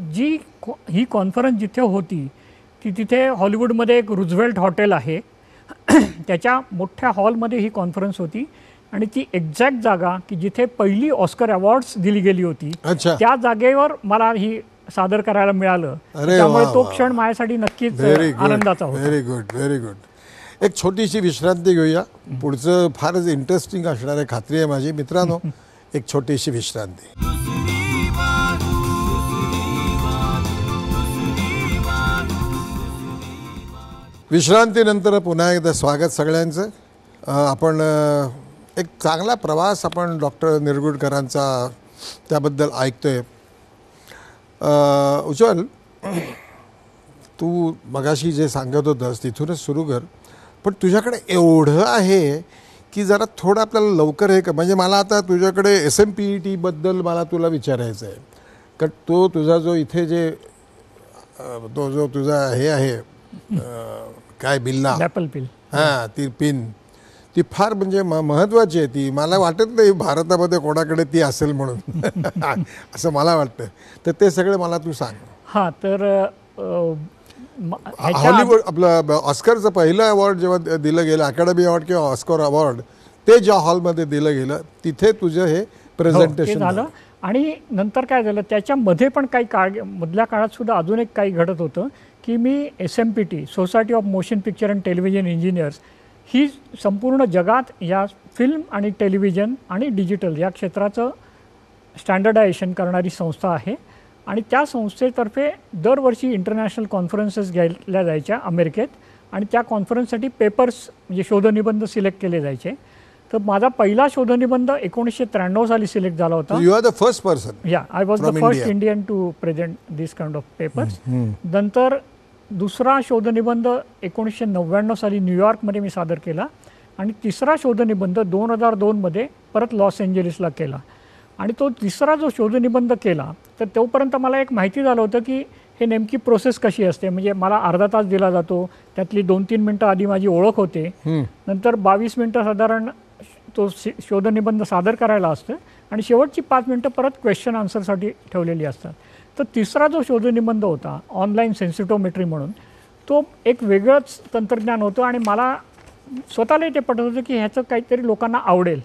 ही कॉन्फरन्स जिथे होती ती तिथे हॉलिवूडमध्ये एक रुझवेल्ट हॉटेल आहे, त्याच्या मोठ्या हॉलमध्ये ही कॉन्फरन्स होती. आणि ती एक्झॅक्ट जागा की जिथे पहिली ऑस्कर अवॉर्ड्स दिली गेली होती, त्या जागेवर मला ही सादर करायला मिळालं. त्यामुळे तो क्षण माझ्यासाठी नक्कीच आनंदाचा होता. Very good, very good. एक छोटीशी विश्रांती घेऊया. पुढचं फारच इंटरेस्टिंग असणार आहे, खात्री आहे माझी. मित्रांनो, एक छोटीशी विश्रांती. विश्रांतीनंतर पुन्हा एकदा स्वागत सगळ्यांचं. आपण एक चांगला प्रवास आपण डॉक्टर निरगुडकरांचा त्याबद्दल ऐकतोय. उज्ज्वल, तू मगाशी जे सांगत होतास तिथूनच सुरू कर. पण तुझ्याकडे एवढं आहे की जरा थोडं आपल्याला लवकर हे म्हणजे मला आता तुझ्याकडे SMPET-बद्दल मला तुला विचारायचं आहे. कारण तो तुझा जो इथे जे तो जो तुझा हे आहे काय बिल्ला ॲपल पिल, हां, ती पिन ती फार म्हणजे महत्त्वाची आहे. ती मला वाटत नाही भारतामध्ये कोणाकडे ती असेल म्हणून असं मला वाटतं. तर ते सगळे मला तू सांग. हां, तर हॉलिवूड आपलं ऑस्करचं पहिलं अवॉर्ड जेव्हा दिलं गेलं, अकॅडमी अवॉर्ड किंवा ऑस्कर अवॉर्ड, ते ज्या हॉलमध्ये दिलं गेलं तिथे तुझं हे प्रेझेंटेशन झालं. आणि नंतर काय झालं, त्याच्यामध्ये पण काही मधल्या काळात सुद्धा अजून एक काही घडत होतं की मी SMPT, society of motion picture and television engineers, ही संपूर्ण जगात या फिल्म आणि टेलिव्हिजन आणि डिजिटल या क्षेत्राचं स्टँडर्डायझेशन करणारी संस्था आहे. आणि त्या संस्थेतर्फे दरवर्षी इंटरनॅशनल कॉन्फरन्सेस घ्यायला जायच्या अमेरिकेत, आणि त्या कॉन्फरन्ससाठी पेपर्स म्हणजे शोधनिबंध सिलेक्ट केले जायचे. तर माझा पहिला शोधनिबंध 1993 साली सिलेक्ट झाला होता. You are the first person. Yeah, I was the first Indian to present this kind of papers. नंतर दुसरा शोधनिबंध 1999 साली न्यूयॉर्कमध्ये मी सादर केला, आणि तिसरा शोधनिबंध 2002मध्ये परत लॉस एंजेलिसला केला. आणि तो तिसरा जो शोधनिबंध केला तर तोपर्यंत मला एक माहिती झालं होतं की हे नेमकी प्रोसेस कशी असते. म्हणजे मला अर्धा तास दिला जातो, त्यातली 2-3 मिनटं आधी माझी ओळख होते, नंतर 22 मिनटं साधारण तो शोधनिबंध सादर करायला असतं, आणि शेवटची 5 मिनटं परत क्वेश्चन आन्सरसाठी ठेवलेली असतात. तर तिसरा जो शोधनिबंध होता ऑनलाईन सेन्सिटोमेट्री म्हणून, तो एक वेगळंच तंत्रज्ञान होतं, आणि मला स्वतःलाही ते पटत होतं की ह्याचं काहीतरी लोकांना आवडेल.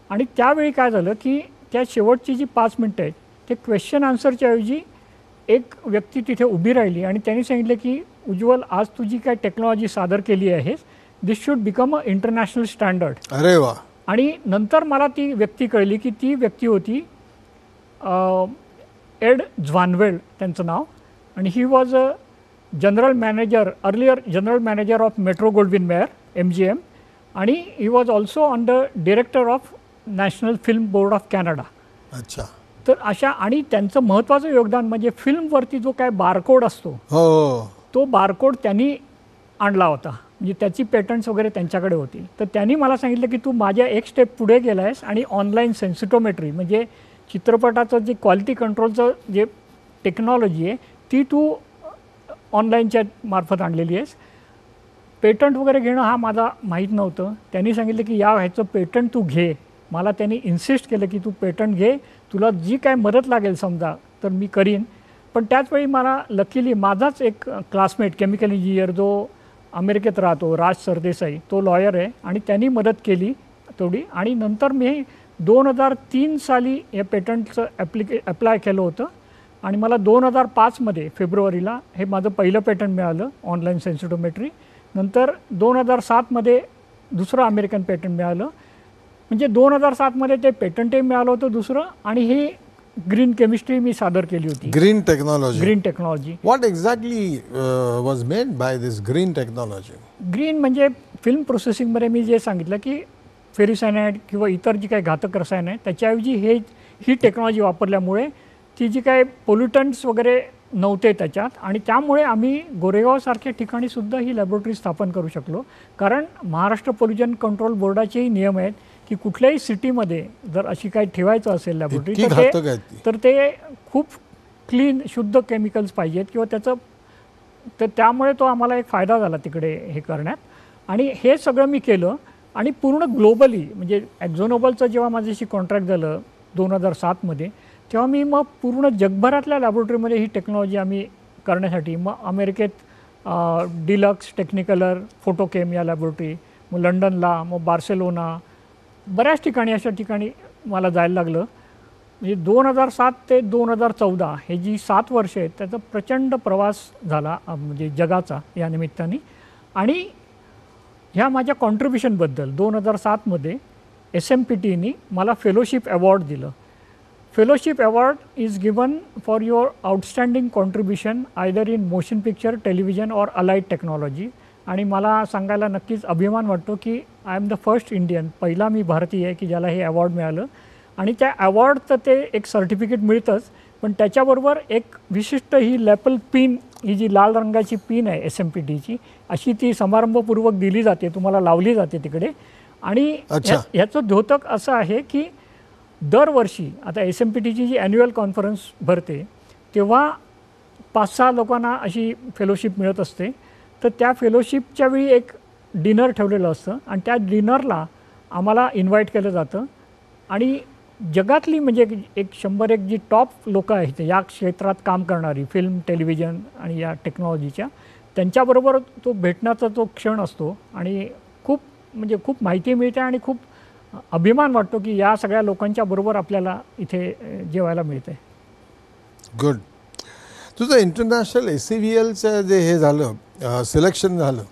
आणि त्यावेळी काय झालं की त्या शेवटची जी 5 मिनटं आहेत ते क्वेश्चन आन्सरच्या ऐवजी एक व्यक्ती तिथे उभी राहिली, आणि त्यांनी सांगितलं की उज्ज्वल, आज तुझी काय टेक्नॉलॉजी सादर केली आहेस, this should become a international standard. अरे वा. आणि नंतर मला ती व्यक्ती कळली की ती व्यक्ती होती एड झ्वानवेल्ड त्यांचं नाव, आणि he was a general manager, earlier general manager of metro Gold Wing mayor MGM, आणि he was also on the director of national film board of Canada. अच्छा. तर अशा, आणि त्यांचं महत्त्वाचं योगदान म्हणजे फिल्मवरती जो काय बारकोड असतो तो बारकोड त्यांनी आणला होता. म्हणजे त्याची पेटंट्स वगैरे त्यांच्याकडे होती. तर त्यांनी मला सांगितलं की तू माझ्या एक स्टेप पुढे गेला आहेस, आणि ऑनलाईन सेन्सिटोमेट्री म्हणजे चित्रपटाचं जे क्वालिटी कंट्रोलचं जे टेक्नॉलॉजी आहे ती तू ऑनलाईनच्या मार्फत आणलेली आहेस. पेटंट वगैरे घेणं हा माझा माहीत नव्हतं. त्यांनी सांगितलं की ह्याचं पेटंट तू घे. मला त्यांनी इन्सिस्ट केलं की तू पेटंट घे, तुला जी काय मदत लागेल समजा तर मी करीन. पण त्याचवेळी मला लकीली माझाच एक क्लासमेट केमिकल इंजिनियर जो अमेरिकेत राहतो, राज सरदेसाई, तो लॉयर आहे, आणि त्यांनी मदत केली तेवढी. आणि नंतर मी 2003 साली या पेटंटचं अप्लाय केलं होतं, आणि मला 2005मध्ये फेब्रुवारीला हे माझं पहिलं पेटंट मिळालं ऑनलाईन सेन्सिटोमेट्री. नंतर 2007मध्ये दुसरं अमेरिकन पेटंट मिळालं. म्हणजे 2007मध्ये ते पेटंटही मिळालं होतं दुसरं, आणि ही ग्रीन केमिस्ट्री मी सादर केली होती. Green technology. What exactly was made by this green technology? Green म्हणजे फिल्म प्रोसेसिंगमध्ये मी जे सांगितलं की फेरिसायनाइड किंवा इतर जी काही घातक रसायन आहे त्याच्याऐवजी ही टेक्नॉलॉजी वापरल्यामुळे ती जी काय पोल्युटंट्स वगैरे नव्हते त्याच्यात, आणि त्यामुळे आम्ही गोरेगावसारख्या ठिकाणी सुद्धा ही लॅबोरेटरी स्थापन करू शकलो. कारण महाराष्ट्र पोल्युशन कंट्रोल बोर्डाचेही नियम आहेत की कुठल्याही सिटीमध्ये जर अशी काही ठेवायचं असेल लॅबोरेटरी तर ते खूप क्लीन शुद्ध केमिकल्स पाहिजेत किंवा त्याचं, तर त्यामुळे तो आम्हाला एक फायदा झाला तिकडे हे करण्यात. आणि हे सगळं मी केलं, आणि पूर्ण ग्लोबली म्हणजे ॲक्झोनोबलचं जेव्हा माझ्याशी कॉन्ट्रॅक्ट झालं 2007मध्ये, तेव्हा मी मग पूर्ण जगभरातल्या लॅबोरेटरीमध्ये ही टेक्नॉलॉजी आम्ही करण्यासाठी मग अमेरिकेत डिलक्स, टेक्निकलर, फोटोकेम या लॅबोरेटरी, मग लंडनला, मग बार्सेलोना, बऱ्याच ठिकाणी अशा ठिकाणी मला जायला लागलं. म्हणजे 2007 ते 2014 हे जी 7 वर्ष आहेत त्याचा प्रचंड प्रवास झाला म्हणजे जगाचा या निमित्ताने. आणि ह्या माझ्या कॉन्ट्रीब्युशनबद्दल 2007मध्ये SMPTनी मला फेलोशिप अवॉर्ड दिलं. Fellowship award is given for your outstanding contribution either in motion picture, television और अलाइड टेक्नॉलॉजी. आणि मला सांगायला नक्कीच अभिमान वाटतो की I am the first Indian, पहिला मी भारतीय आहे की ज्याला हे अवॉर्ड मिळालं. आणि त्या अवॉर्डचं ते एक सर्टिफिकेट मिळतंच, पण त्याच्याबरोबर एक विशिष्ट ही लॅपल पिन, ही जी लाल रंगाची पिन आहे SMPTची, अशी ती समारंभपूर्वक दिली जाते, तुम्हाला लावली जाते तिकडे. आणि ह्याचं द्योतक असं आहे की दरवर्षी आता SMPTची जी ॲन्युअल कॉन्फरन्स भरते तेव्हा 5-6 लोकांना अशी फेलोशिप मिळत असते. तर त्या फेलोशिपच्या वेळी एक डिनर ठेवलेलं असतं आणि त्या डिनरला आम्हाला इन्व्हाइट केलं जातं. आणि जगातली म्हणजे एक 100 जी टॉप लोकं आहेत या क्षेत्रात काम करणारी, फिल्म, टेलिव्हिजन आणि या टेक्नॉलॉजीच्या, त्यांच्याबरोबर तो भेटण्याचा तो क्षण असतो. आणि खूप माहिती मिळते आणि खूप अभिमान वाटतो की या सगळ्या लोकांच्या बरोबर आपल्याला इथे जेवायला मिळते. गुड. तुझं इंटरनॅशनल SCVLचं जे हे झालं, सिलेक्शन झालं,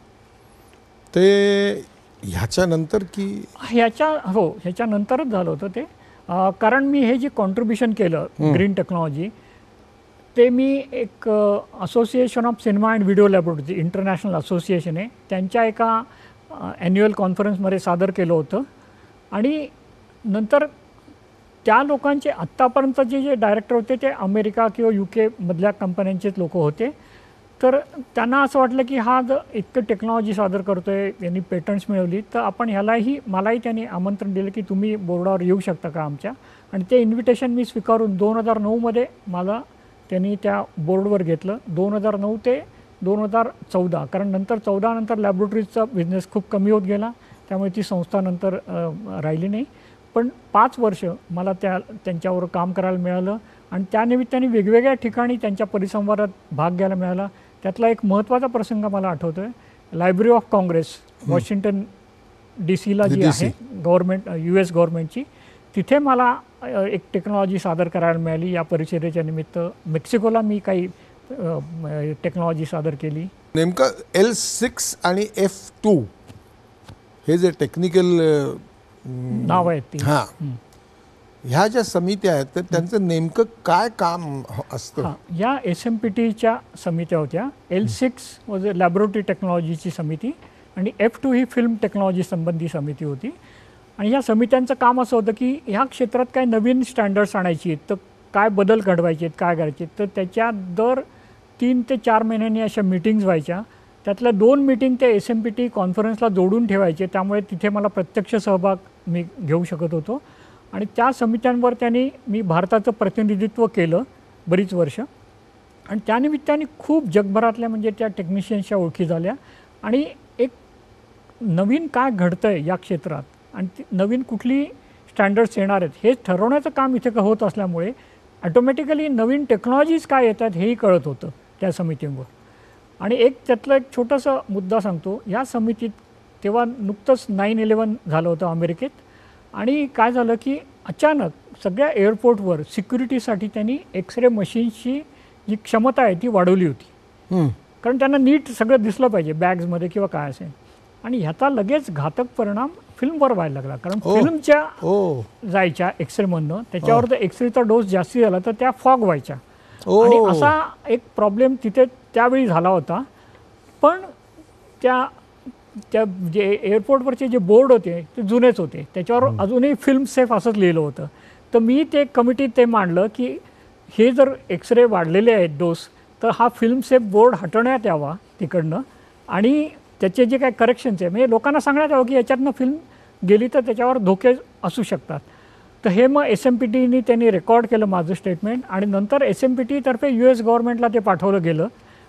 ते ह्याच्यानंतर की ह्याच्यानंतरच झालं होतं ते. कारण मी हे जे कॉन्ट्रीब्युशन केलं ग्रीन टेक्नॉलॉजी, ते मी एक association of cinema and video laboratory, international association आहे, त्यांच्या एका ॲन्युअल कॉन्फरन्समध्ये सादर केलं होतं. आणि नंतर त्या लोकांचे आत्तापर्यंतचे जे डायरेक्टर होते ते अमेरिका किंवा UK मधल्या कंपन्यांचेच लोक होते. तर त्यांना असं वाटलं की हा इतकं टेक्नॉलॉजी सादर करतो आहे, यांनी पेटंट्स मिळवली, तर आपण मलाही त्यांनी आमंत्रण दिलं की तुम्ही बोर्डावर येऊ शकता का आमच्या. आणि ते इन्व्हिटेशन मी स्वीकारून 2009मध्ये मला त्यांनी त्या बोर्डवर घेतलं. 2009 ते 2014, कारण नंतर 14 नंतर लॅबोरेटरीजचा बिझनेस खूप कमी होत गेला, त्यामुळे ती संस्था नंतर राहिली नाही. पण 5 वर्ष मला त्यांच्यावर काम करायला मिळालं आणि त्यानिमित्ताने वेगवेगळ्या ठिकाणी त्यांच्या परिसंवादात भाग घ्यायला मिळाला. त्यातला एक महत्त्वाचा प्रसंग मला आठवतो आहे. Library of Congress Washington DC जी आहे गव्हर्नमेंट, US गव्हर्नमेंटची, तिथे मला एक टेक्नॉलॉजी सादर करायला मिळाली. या परिषदेच्या निमित्त मेक्सिकोला मी काही टेक्नॉलॉजी सादर केली. नेमकं L6 आणि F2 हे जे टेक्निकल नाव आहेत ती, ह्या ज्या समित्या आहेत तर त्यांचं नेमकं काय काम असतं? या SMPTच्या समित्या होत्या. L6 वॉज लॅबोरेटरी टेक्नॉलॉजीची समिती आणि F2 ही फिल्म टेक्नॉलॉजी संबंधी समिती होती. आणि ह्या समित्यांचं काम असं होतं की ह्या क्षेत्रात काय नवीन स्टँडर्ड्स आणायची आहेत, तर काय बदल घडवायचे आहेत, काय करायचे, तर त्याच्या दर 3 ते 4 महिन्यांनी अशा मीटिंग्स व्हायच्या. त्यातल्या 2 मीटिंग ते SMPT कॉन्फरन्सला जोडून ठेवायचे, त्यामुळे तिथे मला प्रत्यक्ष सहभाग मी घेऊ शकत होतो. आणि त्या समित्यांवर मी भारताचं प्रतिनिधित्व केलं बरीच वर्ष. आणि त्यानिमित्ताने खूप जगभरातल्या म्हणजे त्या टेक्निशियन्सच्या ओळखी झाल्या. आणि एक नवीन काय घडतं आहे या क्षेत्रात आणि नवीन कुठली स्टँडर्ड्स येणार आहेत हे ठरवण्याचं काम इथे होत असल्यामुळे ॲटोमॅटिकली नवीन टेक्नॉलॉजीज काय येतात हेही कळत होतं त्या समितींवर. आणि त्यातलं एक छोटासा मुद्दा सांगतो. या समितीत तेव्हा नुकतंच 9/11 झालं होतं अमेरिकेत. आणि काय झालं की अचानक सगळ्या एअरपोर्टवर सिक्युरिटीसाठी त्यांनी एक्सरे मशीन्सची जी क्षमता आहे ती वाढवली होती, कारण त्यांना नीट सगळं दिसलं पाहिजे बॅग्समध्ये किंवा काय असेल. आणि ह्याचा लगेच घातक परिणाम फिल्मवर व्हायला लागला, कारण फिल्मच्या जायच्या एक्सरेमधनं त्याच्यावर जर एक्सरेचा डोस जास्ती झाला तर त्या फॉग व्हायच्या. आणि असा एक प्रॉब्लेम तिथे त्यावेळी झाला होता. पण त्या जे एअरपोर्टवरचे जे बोर्ड होते ते जुनेच होते, त्याच्यावर अजूनही फिल्म सेफ असंच लिहिलं होतं. तर मी ते कमिटीत ते मांडलं की हे जर एक्सरे वाढलेले आहेत डोस, तर हा फिल्म सेफ बोर्ड हटवण्यात यावा तिकडनं आणि त्याचे जे काही करेक्शन्स आहे म्हणजे लोकांना सांगण्यात यावं की याच्यातनं फिल्म गेली तर त्याच्यावर धोके असू शकतात. तर हे मग SMPTनी त्यांनी रेकॉर्ड केलं माझं स्टेटमेंट आणि नंतर SMPTतर्फे US गव्हर्नमेंटला ते पाठवलं गेलं.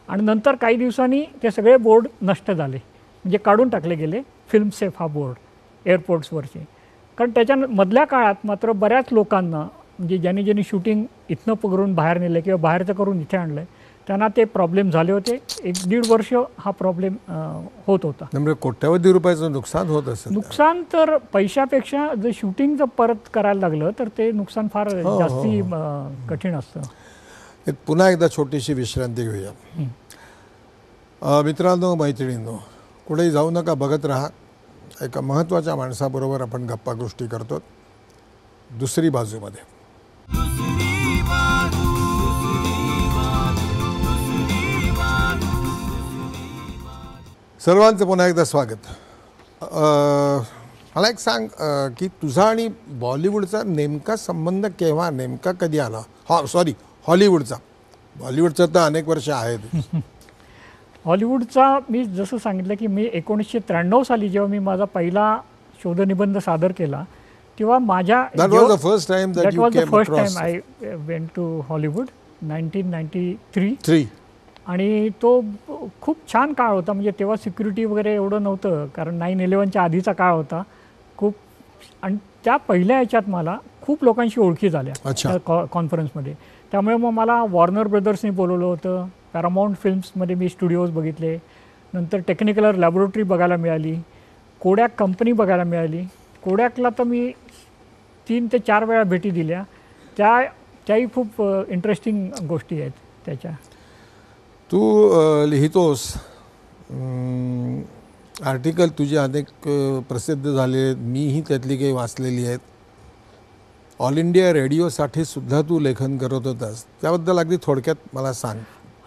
आणि नंतर काही दिवसांनी ते सगळे बोर्ड नष्ट झाले, म्हणजे काढून टाकले गेले फिल्म सेफ हा बोर्ड एअरपोर्ट्सवरचे. कारण त्याच्या मधल्या काळात मात्र बऱ्याच लोकांना म्हणजे ज्यांनी शूटिंग इथनं करून बाहेर नेलं किंवा बाहेरचं करून इथे आणलं त्यांना ते प्रॉब्लेम झाले होते. 1-1.5 वर्ष हा प्रॉब्लेम होत होता. म्हणजे कोट्यावधी रुपयाचं नुकसान होत असेल. नुकसान तर पैशापेक्षा जर शूटिंग जर परत करायला लागलं तर ते नुकसान फार जास्ती कठीण असतं. पुन्हा एकदा छोटीशी विश्रांती घेऊया. मित्रांनो, मैत्रिणींनो, कुठेही जाऊ नका, बघत राहा. एका महत्त्वाच्या माणसाबरोबर आपण गप्पा गोष्टी करतो दुसरी बाजूमध्ये. सर्वांचं पुन्हा एकदा स्वागत. मला एक सांग की तुझा आणि बॉलिवूडचा नेमका संबंध केव्हा, नेमका कधी आला? सॉरी, हॉलिवूडचा. बॉलिवूडचा तर अनेक वर्ष आहेत. हॉलिवूडचा मी जसं सांगितलं की मी 1993 साली जेव्हा मी माझा पहिला शोधनिबंध सादर केला तेव्हा माझ्या That was the first time that you came across. First time I went to Hollywood 1993. आणि तो खूप छान काळ होता. म्हणजे तेव्हा सिक्युरिटी वगैरे एवढं नव्हतं, कारण 9/11च्या आधीचा काळ होता खूप. आणि त्या पहिल्या याच्यात मला खूप लोकांशी ओळखी झाल्या त्या कॉन्फरन्समध्ये. त्यामुळे मग मला वॉर्नर ब्रदर्सनी बोलवलं होतं, पॅरामाऊंट फिल्म्समध्ये मी स्टुडिओज बघितले, नंतर टेक्निकलर लॅबोरेटरी बघायला मिळाली, कोडॅक कंपनी बघायला मिळाली. कोडॅकला तर मी 3 ते 4 वेळा भेटी दिल्या. त्याही खूप इंटरेस्टिंग गोष्टी आहेत त्याच्या. तू लिहितोस, आर्टिकल तुझे अनेक प्रसिद्ध झाले, मीही त्यातली काही वाचलेली आहेत. ऑल इंडिया रेडिओसाठी सुद्धा तू लेखन करत होतास, त्याबद्दल अगदी थोडक्यात मला सांग.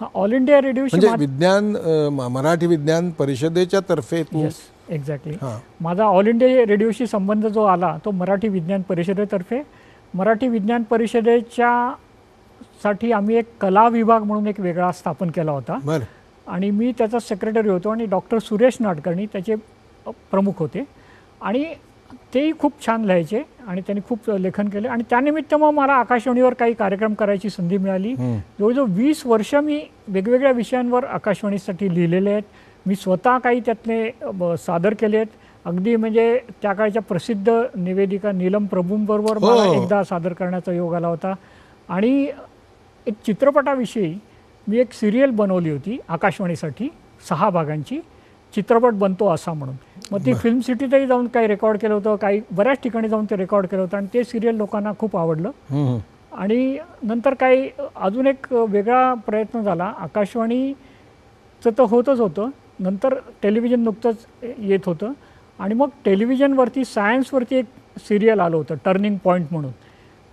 हां, ऑल इंडिया रेडिओशी म्हणजे विज्ञान, मराठी विज्ञान परिषदेच्या तर्फे तू. एक्झॅक्टली. माझा ऑल इंडिया रेडिओशी संबंध जो आला तो मराठी विज्ञान परिषदेतर्फे. मराठी विज्ञान परिषदेच्या साठी आम्ही एक कला विभाग म्हणून एक वेगळा स्थापन केला होता. आणि मी त्याचा सेक्रेटरी होतो आणि डॉक्टर सुरेश नाडकर्णी त्याचे प्रमुख होते. आणि तेही खूप छान लिहायचे आणि त्यांनी खूप लेखन केले. आणि त्यानिमित्त मग मला आकाशवाणीवर काही कार्यक्रम करायची संधी मिळाली. जवळजवळ 20 वर्ष मी वेगवेगळ्या विषयांवर आकाशवाणीसाठी लिहिलेले आहेत. मी स्वतः काही त्यातले सादर केले आहेत. अगदी म्हणजे त्या काळच्या प्रसिद्ध निवेदिका नीलम प्रभूंबरोबर मला एकदा सादर करण्याचा योग आला होता. आणि एक चित्रपटाविषयी मी एक सिरियल बनवली होती आकाशवाणीसाठी 6 भागांची, चित्रपट बनतो असा म्हणून. मग ती फिल्म सिटीतही जाऊन काही रेकॉर्ड केलं होतं, काही बऱ्याच ठिकाणी जाऊन ते रेकॉर्ड केलं होतं आणि ते सिरियल लोकांना खूप आवडलं. आणि नंतर काही अजून एक वेगळा प्रयत्न झाला. आकाशवाणीचं तर होतच होतं, नंतर टेलिव्हिजन नुकतंच येत होतं आणि मग टेलिव्हिजनवरती सायन्सवरती एक सिरियल आलं होतं टर्निंग पॉईंट म्हणून.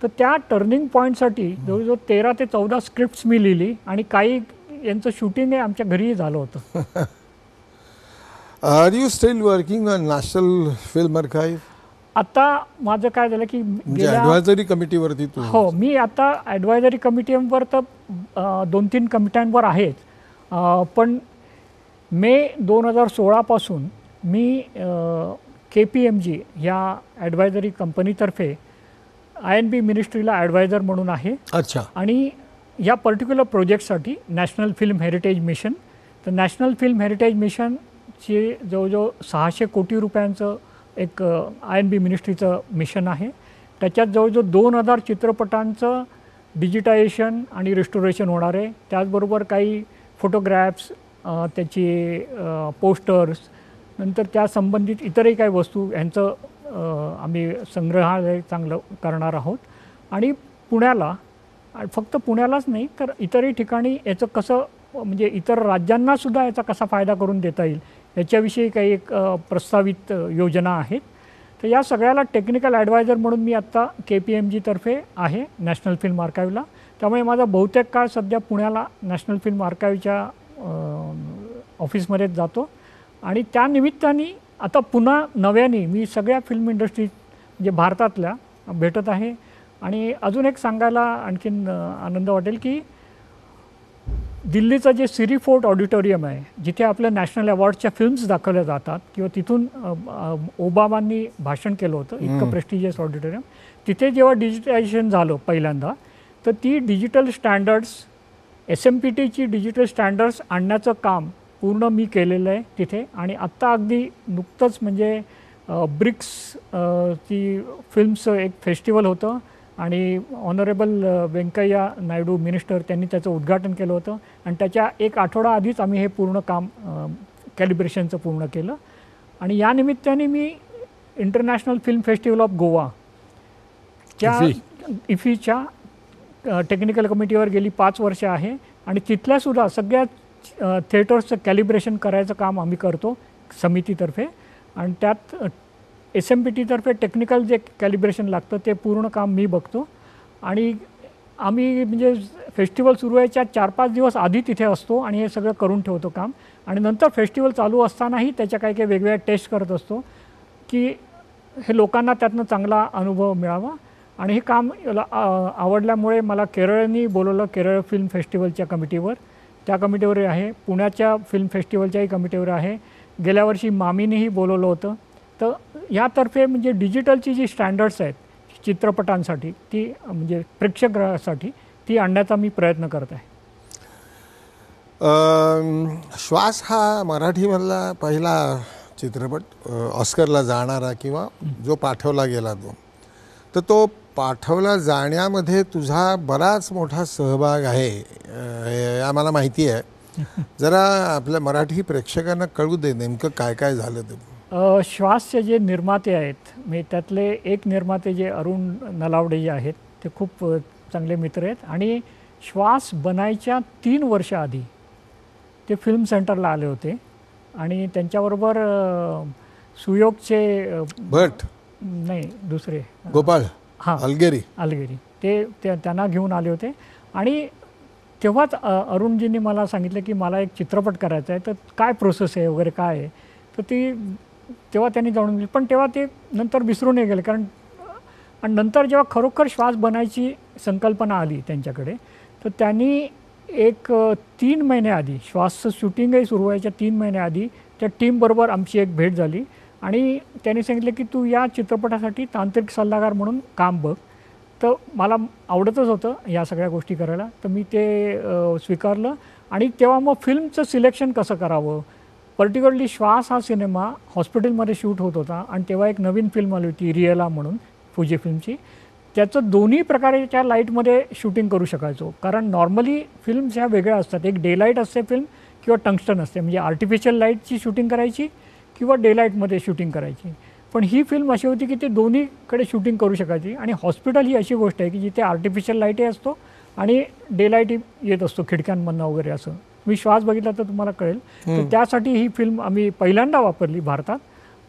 तर त्या टर्निंग पॉईंटसाठी जवळजवळ 13 ते 14 स्क्रिप्ट्स मी लिहिली आणि काही यांचं शूटिंग आहे आमच्या घरीही झालं होतं. Are you still working on national film archive? आता माझं काय झालं की ॲडव्हायझरी कमिटीवरती तू? हो, मी आता ॲडव्हायझरी कमिटीवर तर 2-3 कमिट्यांवर आहेत. पण मे 2016 पासून मी KPMG ह्या ॲडव्हायझरी कंपनीतर्फे INB मिनिस्ट्रीला ॲडवायझर म्हणून आहे. अच्छा. आणि या पर्टिक्युलर प्रोजेक्टसाठी नॅशनल फिल्म हेरिटेज मिशन, तर नॅशनल फिल्म हेरिटेज मिशनचे जवळजवळ 600 कोटी रुपयांचं एक INB मिनिस्ट्रीचं मिशन आहे. त्याच्यात जवळजवळ 2000 चित्रपटांचं डिजिटायझेशन आणि रिस्टोरेशन होणार आहे. त्याचबरोबर काही फोटोग्राफ्स, त्याची पोस्टर्स, नंतर त्या संबंधित इतरही काही वस्तू यांचं आम्ही संग्रहालय चांगलं करणार आहोत. आणि पुण्याला, फक्त पुण्यालाच नाही तर इतरही ठिकाणी याचं कसं, म्हणजे इतर राज्यांनासुद्धा याचा कसा फायदा करून देता येईल याच्याविषयी काही एक प्रस्तावित योजना आहेत. तर या सगळ्याला टेक्निकल ॲडवायझर म्हणून मी आत्ता KPMGतर्फे आहे नॅशनल फिल्म आर्काईव्हला. त्यामुळे माझा बहुतेक काळ सध्या पुण्याला नॅशनल फिल्म आर्काईव्हच्या ऑफिसमध्येच जातो. आणि त्या निमित्ताने आता पुन्हा नव्याने मी सगळ्या फिल्म इंडस्ट्री म्हणजे भारतातल्या भेटत आहे. आणि अजून एक सांगायला आणखीन आनंद वाटेल की दिल्लीचं जे सिरी फोर्ट ऑडिटोरियम आहे, जिथे आपल्या नॅशनल अवॉर्ड्सच्या फिल्म्स दाखवल्या जातात किंवा तिथून ओबामांनी भाषण केलं होतं, इतकं प्रेस्टिजियस ऑडिटोरियम, तिथे जेव्हा डिजिटायझेशन झालं पहिल्यांदा, तर ती डिजिटल स्टँडर्ड्स, SMPTची डिजिटल स्टँडर्ड्स आणण्याचं काम पूर्ण मी केलेलं आहे तिथे. आणि आत्ता अगदी नुकतंच म्हणजे ब्रिक्स ती फिल्मचं एक फेस्टिवल होतं आणि ऑनरेबल व्यंकय्या नायडू मिनिस्टर त्यांनी त्याचं उद्घाटन केलं होतं. आणि त्याच्या 1 आठवडा आधीच आम्ही हे पूर्ण काम कॅलिब्रेशनचं पूर्ण केलं. आणि या निमित्ताने मी international film festival of Goa त्या इफीच्या टेक्निकल कमिटीवर गेली 5 वर्ष आहे. आणि तिथल्यासुद्धा सगळ्या थिएटर्सचं कॅलिब्रेशन करायचं काम आम्ही करतो. समितीतर्फे, आणि त्यात SMPT तर्फे टेक्निकल जे कॅलिब्रेशन लागतं ते पूर्ण काम मी बघतो. आणि आम्ही म्हणजे फेस्टिवल सुरू व्हायच्या 4-5 दिवस आधी तिथे असतो आणि हे सगळं करून ठेवतो काम. आणि नंतर फेस्टिवल चालू असतानाही त्याच्या काही वेगवेगळ्या टेस्ट करत असतो की हे लोकांना त्यातनं चांगला अनुभव मिळावा. आणि हे काम आवडल्यामुळे मला केरळनी बोलवलं, केरळ फिल्म फेस्टिवलच्या कमिटीवर. त्या कमिटीवर आहे, पुण्याच्या फिल्म फेस्टिवलच्याही कमिटीवर आहे. गेल्या वर्षी मामीनेही बोलवलं होतं. तर यातर्फे म्हणजे डिजिटलची जी स्टँडर्ड्स आहेत चित्रपटांसाठी, ती म्हणजे प्रेक्षकासाठी ती आणण्याचा मी प्रयत्न करत आहे. श्वास हा मराठीमधला पहिला चित्रपट ऑस्करला जाणारा किंवा जो पाठवला गेला तो पाठवला जाण्यामध्ये तुझा बराच मोठा सहभाग आहे, हे आम्हाला माहिती आहे. जरा आपल्या मराठी प्रेक्षकांना कळू दे नेमकं काय काय झालं ते. श्वासचे जे निर्माते आहेत, मी त्यातले एक निर्माते जे अरुण नलावडे जे आहेत ते खूप चांगले मित्र आहेत. आणि श्वास बनायच्या 3 वर्ष आधी ते फिल्म सेंटरला आले होते आणि त्यांच्याबरोबर सुयोगचे भट नाही दुसरे गोपाळ अलगेरी ते त्यांना घेऊन आले होते. आणि तेव्हाच अरुणजींनी मला सांगितलं की मला एक चित्रपट करायचा आहे, तर काय प्रोसेस आहे वगैरे काय आहे. तर तेव्हा त्यांनी जाणून दिली, पण तेव्हा ते नंतर विसरूनही गेले. कारण आणि नंतर जेव्हा खरोखर श्वास बनायची संकल्पना आली त्यांच्याकडे, तर त्यांनी एक 3 महिन्याआधी श्वासचं शूटिंगही सुरू व्हायच्या 3 महिन्याआधी त्या टीमबरोबर आमची एक भेट झाली. आणि त्यांनी सांगितलं की तू या चित्रपटासाठी तांत्रिक सल्लागार म्हणून काम बघ. तर मला आवडतच होतं या सगळ्या गोष्टी करायला, तर मी ते स्वीकारलं. आणि तेव्हा मग फिल्मचं सिलेक्शन कसं करावं, पर्टिक्युलरली श्वास हा सिनेमा हॉस्पिटलमध्ये शूट होत होता. आणि तेव्हा एक नवीन फिल्म आली होती रिएला म्हणून फुजी फिल्मची, त्याचं दोन्ही प्रकारच्या लाईटमध्ये शूटिंग करू शकायचो. कारण नॉर्मली फिल्म्स ह्या वेगळ्या असतात, एक डे लाईट असते फिल्म किंवा टंगस्टन असते, म्हणजे आर्टिफिशियल लाईटची शूटिंग करायची किंवा डे लाईटमध्ये शूटिंग करायची. पण ही फिल्म अशी होती की ते दोन्हीकडे शूटिंग करू शकायची. आणि हॉस्पिटल ही अशी गोष्ट आहे की जिथे आर्टिफिशियल लाईटही असतो आणि डे लाईटही येत असतो खिडक्यांमधनं वगैरे. असं मी श्वास बघितला तर तुम्हाला कळेल. तर त्यासाठी ही फिल्म आम्ही पहिल्यांदा वापरली भारतात.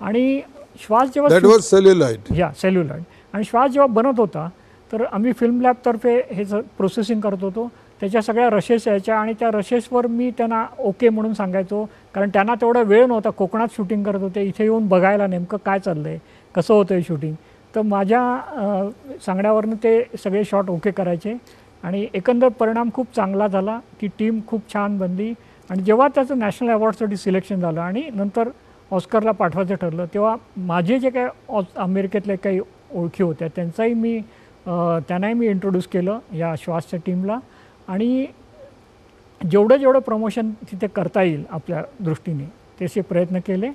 आणि श्वास जेव्हा सेल्युलॉइड आणि श्वास जेव्हा बनत होता तर आम्ही फिल्म लॅबतर्फे हे प्रोसेसिंग करत होतो. त्याच्या सगळ्या रशेस यायच्या आणि त्या रशेसवर मी त्यांना ओके म्हणून सांगायचो, कारण त्यांना तेवढा वेळ नव्हता. कोकणात शूटिंग करत होते, इथे येऊन बघायला नेमकं काय चाललं आहे, कसं होतं आहे शूटिंग. तर माझ्या सांगण्यावरनं ते सगळे शॉट ओके करायचे. आणि एकंदर परिणाम खूप चांगला झाला. ती टीम खूप छान बनली. आणि जेव्हा त्याचं नॅशनल अवॉर्डसाठी सिलेक्शन झालं आणि नंतर ऑस्करला पाठवायचं ठरलं, तेव्हा माझे जे काय अमेरिकेतले काही ओळखी होत्या त्यांनाही मी इंट्रोड्यूस केलं या श्वासच्या टीमला. आणि जेवढं प्रमोशन तिथे करता येईल आपल्या दृष्टीने तसे प्रयत्न केले.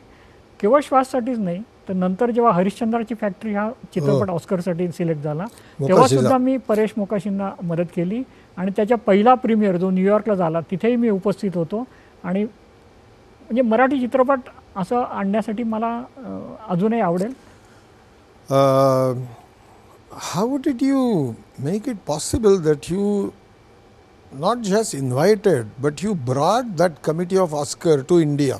केवळ श्वाससाठीच नाही, तर नंतर जेव्हा हरिश्चंद्राची फॅक्टरी हा चित्रपट ऑस्करसाठी सिलेक्ट झाला तेव्हासुद्धा मी परेश मोकाशींना मदत केली. आणि त्याच्या पहिला प्रीमियर जो न्यूयॉर्कला झाला तिथेही मी उपस्थित होतो. आणि म्हणजे मराठी चित्रपट असं आणण्यासाठी मला अजूनही आवडेल. How did you make it possible that you not just invited but you brought that committee of Oscar to India?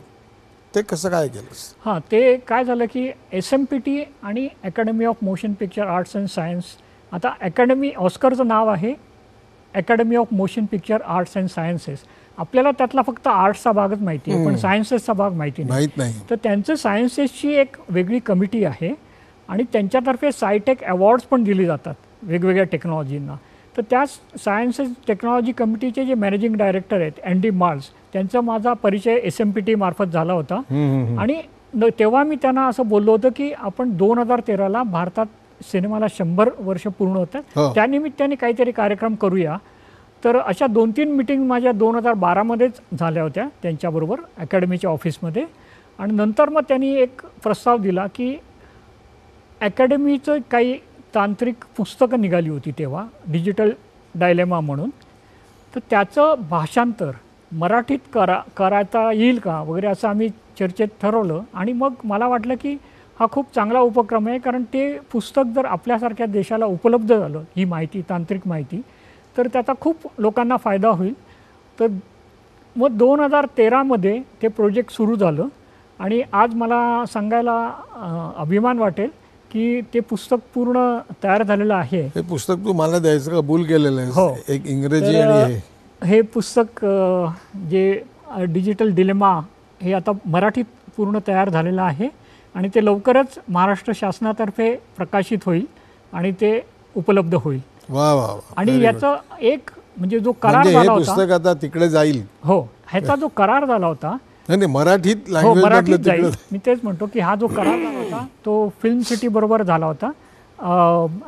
ते कसं काय केलंस? हां, ते काय झालं की SMPT आणि academy of motion picture arts and science, आता अकॅडमी ऑस्करचं नाव आहे academy of motion picture arts and sciences. आपल्याला त्यातला फक्त आर्ट्सचा भागच माहिती आहे, पण सायन्सेसचा भाग माहिती नाही. तर त्यांचं सायन्सेसची एक वेगळी कमिटी आहे आणि त्यांच्यातर्फे सायटेक अवॉर्ड्स पण दिली जातात वेगवेगळ्या टेक्नॉलॉजींना. तर त्या सायन्सेस टेक्नॉलॉजी कमिटीचे जे मॅनेजिंग डायरेक्टर आहेत अँडी मार्ल्स, त्यांचा माझा परिचय SMPT मार्फत झाला होता. आणि तेव्हा मी त्यांना असं बोललो होतं की आपण 2013ला भारतात सिनेमाला 100 वर्ष पूर्ण होतात, त्यानिमित्ताने काहीतरी कार्यक्रम करूया. तर अशा 2-3 मीटिंग माझ्या 2012मध्येच झाल्या होत्या त्यांच्याबरोबर अकॅडमीच्या ऑफिसमध्ये. आणि नंतर मग त्यांनी एक प्रस्ताव दिला की अकॅडमीचं काही तांत्रिक पुस्तकं निघाली होती तेव्हा, डिजिटल डायलेमा म्हणून, तर त्याचं भाषांतर मराठीत करायचा येईल का वगैरे असं आम्ही चर्चेत ठरवलं. आणि मग मला वाटलं की हा खूप चांगला उपक्रम आहे, कारण ते पुस्तक जर आपल्यासारख्या देशाला उपलब्ध झालं, ही माहिती तांत्रिक माहिती, तर त्याचा खूप लोकांना फायदा होईल. तर मग 2013मध्ये ते प्रोजेक्ट सुरू झालं. आणि आज मला सांगायला अभिमान वाटेल की ते पुस्तक पूर्ण तयार झालेलं आहे. हे पुस्तक तू मला द्यायचं कबूल केलेलं आहे. हो. एक इंग्रजी आणि हे पुस्तक जे डिजिटल डिलेमा हे आता मराठीत पूर्ण तयार झालेलं आहे आणि ते लवकरच महाराष्ट्र शासनातर्फे प्रकाशित होईल आणि ते उपलब्ध होईल. वा वा वा. आणि याचं एक म्हणजे जो करार म्हणजे हे झाला होता, पुस्तक आता तिकडे जाईल. हो, ह्याचा जो करार झाला होता, नाही मराठीत हो लँग्वेज मराठीत जाईल. मी तेच म्हणतो की हा जो करार झाला होता तो फिल्म सिटी बरोबर झाला होता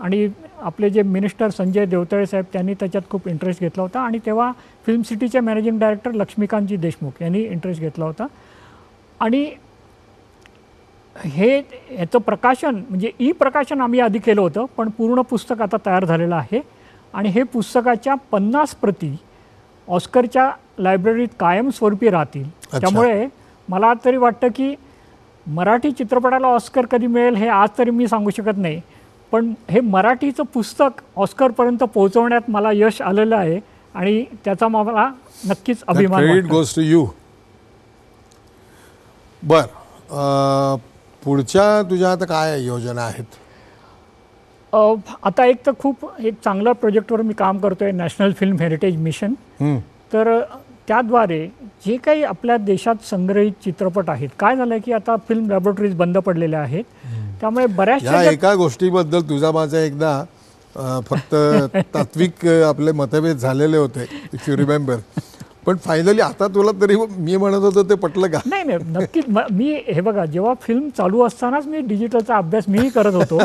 आणि आपले जे मिनिस्टर संजय देवतळे साहेब त्यांनी त्याच्यात खूप इंटरेस्ट घेतला होता आणि तेव्हा फिल्म सिटीचे मॅनेजिंग डायरेक्टर लक्ष्मीकांतजी देशमुख यांनी इंटरेस्ट घेतला होता. आणि हे याचं प्रकाशन म्हणजे ई प्रकाशन आम्ही आधी केलं होतं, पण पूर्ण पुस्तक आता तयार झालेलं आहे आणि हे पुस्तकाच्या 50 प्रती ऑस्करच्या लायब्ररीत कायमस्वरूपी राहतील. त्यामुळे मला तरी वाटतं की मराठी चित्रपटाला ऑस्कर कधी मिळेल हे आज तरी मी सांगू शकत नाही, पण हे मराठीचं पुस्तक ऑस्करपर्यंत पोहोचवण्यात मला यश आलेलं आहे आणि त्याचा मला नक्कीच अभिमान क्रेडिट वाटतो. Goes to you. बर, पुढच्या तुझ्या आता काय योजना आहेत? आता एक तर खूप एक चांगल्या प्रोजेक्टवर मी काम करतोय, नॅशनल फिल्म हेरिटेज मिशन. तर त्याद्वारे जे काही आपल्या देशात संग्रहित चित्रपट आहेत, काय झालंय की आता फिल्म लॅबोरेटरीज बंद पडलेल्या आहेत, त्यामुळे बऱ्याचशा एका गोष्टीबद्दल तुझा माझा एकदा फक्त तात्विक आपले मतभेद झालेले होते, इफ यू रिमेंबर. पण फायनली आता तुला तरी मी म्हणत होतो ते पटलं का? नाही नाही, नक्कीच. मी हे बघा, जेव्हा फिल्म चालू असतानाच मी डिजिटलचा अभ्यास मीही करत होतो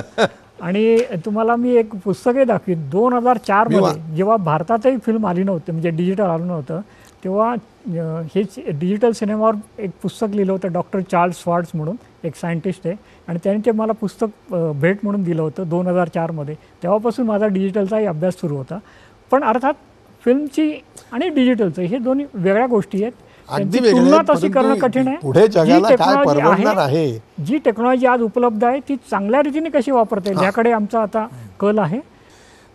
आणि तुम्हाला मी एक पुस्तकही दाखवीन. 2004 मध्ये जेव्हा भारतातही फिल्म आली नव्हती, म्हणजे डिजिटल आलं नव्हतं, तेव्हा हेच डिजिटल सिनेमावर एक पुस्तक लिहिलं होतं डॉक्टर चार्ल्स स्वार्ट्स म्हणून, एक सायंटिस्ट आहे, आणि त्यांनी ते मला पुस्तक भेट म्हणून दिलं होतं 2004 मध्ये. तेव्हापासून माझा डिजिटलचाही अभ्यास सुरू होता. पण अर्थात फिल्मची आणि डिजिटलचं हे दोन्ही वेगळ्या गोष्टी आहेत, त्यांची तुलना तशी करणं कठीण आहे. पुढे जगाला काय परवडणार आहे, जी टेक्नॉलॉजी आज उपलब्ध आहे ती चांगल्या रीतीने कशी वापरता येईल याकडे आमचा आता कल आहे.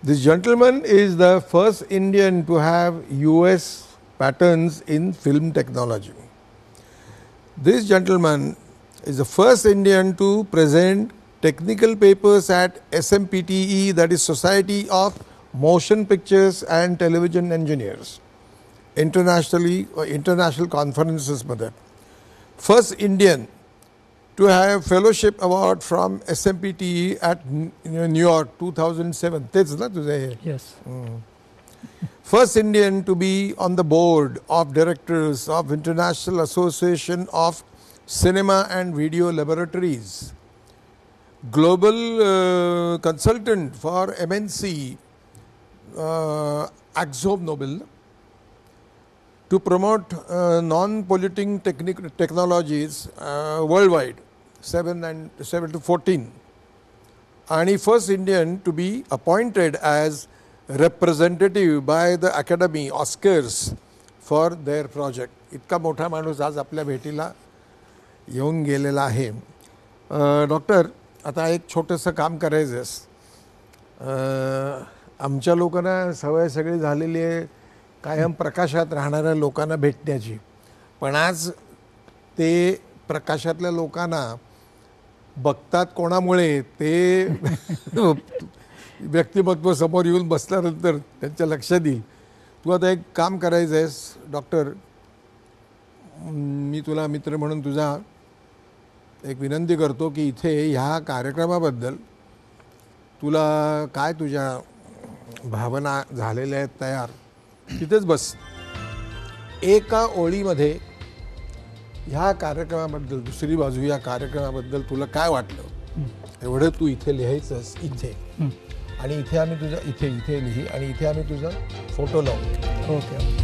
This gentleman is the first Indian to have US patents in film technology. This gentleman is the first Indian to present technical papers at SMPTE, that is Society of Motion Pictures and Television Engineers, international conferences मध्ये. First Indian to have fellowship award from SMPTE at New York 2007. तेच ना तुझे? Yes. First Indian to be on the board of directors of International Association of Cinema and Video Laboratories. Global consultant for MNC AkzoNobel to promote non-polluting technologies worldwide, 7 to 14. And he first Indian to be appointed as representative by the Academy Oscars for their project. इतका मोठा माणूस आज आपल्या भेटीला येऊन गेलेला आहे. Doctor, आता एक छोटंसं काम करायचंस. आमच्या लोकांना सवय सगळी झालेली आहे कायम प्रकाशात राहणाऱ्या लोकांना भेटण्याची, पण आज ते प्रकाशातल्या लोकांना बघतात कोणामुळे ते व्यक्तिमत्व समोर येऊन बसल्यानंतर त्यांच्या लक्षात येईल. तू आता एक काम करायचं आहेस डॉक्टर, मी तुला मित्र म्हणून तुझा एक विनंती करतो की इथे ह्या कार्यक्रमाबद्दल तुला काय तुझ्या भावना झालेल्या आहेत तयार, तिथेच बस. एका ओळीमध्ये ह्या कार्यक्रमाबद्दल, दुसरी बाजू या कार्यक्रमाबद्दल तुला काय वाटलं एवढं तू इथे लिहायचंस. इथे आणि इथे आम्ही तुझा इथे लिही आणि इथे आम्ही तुझा फोटो लावू. ओके.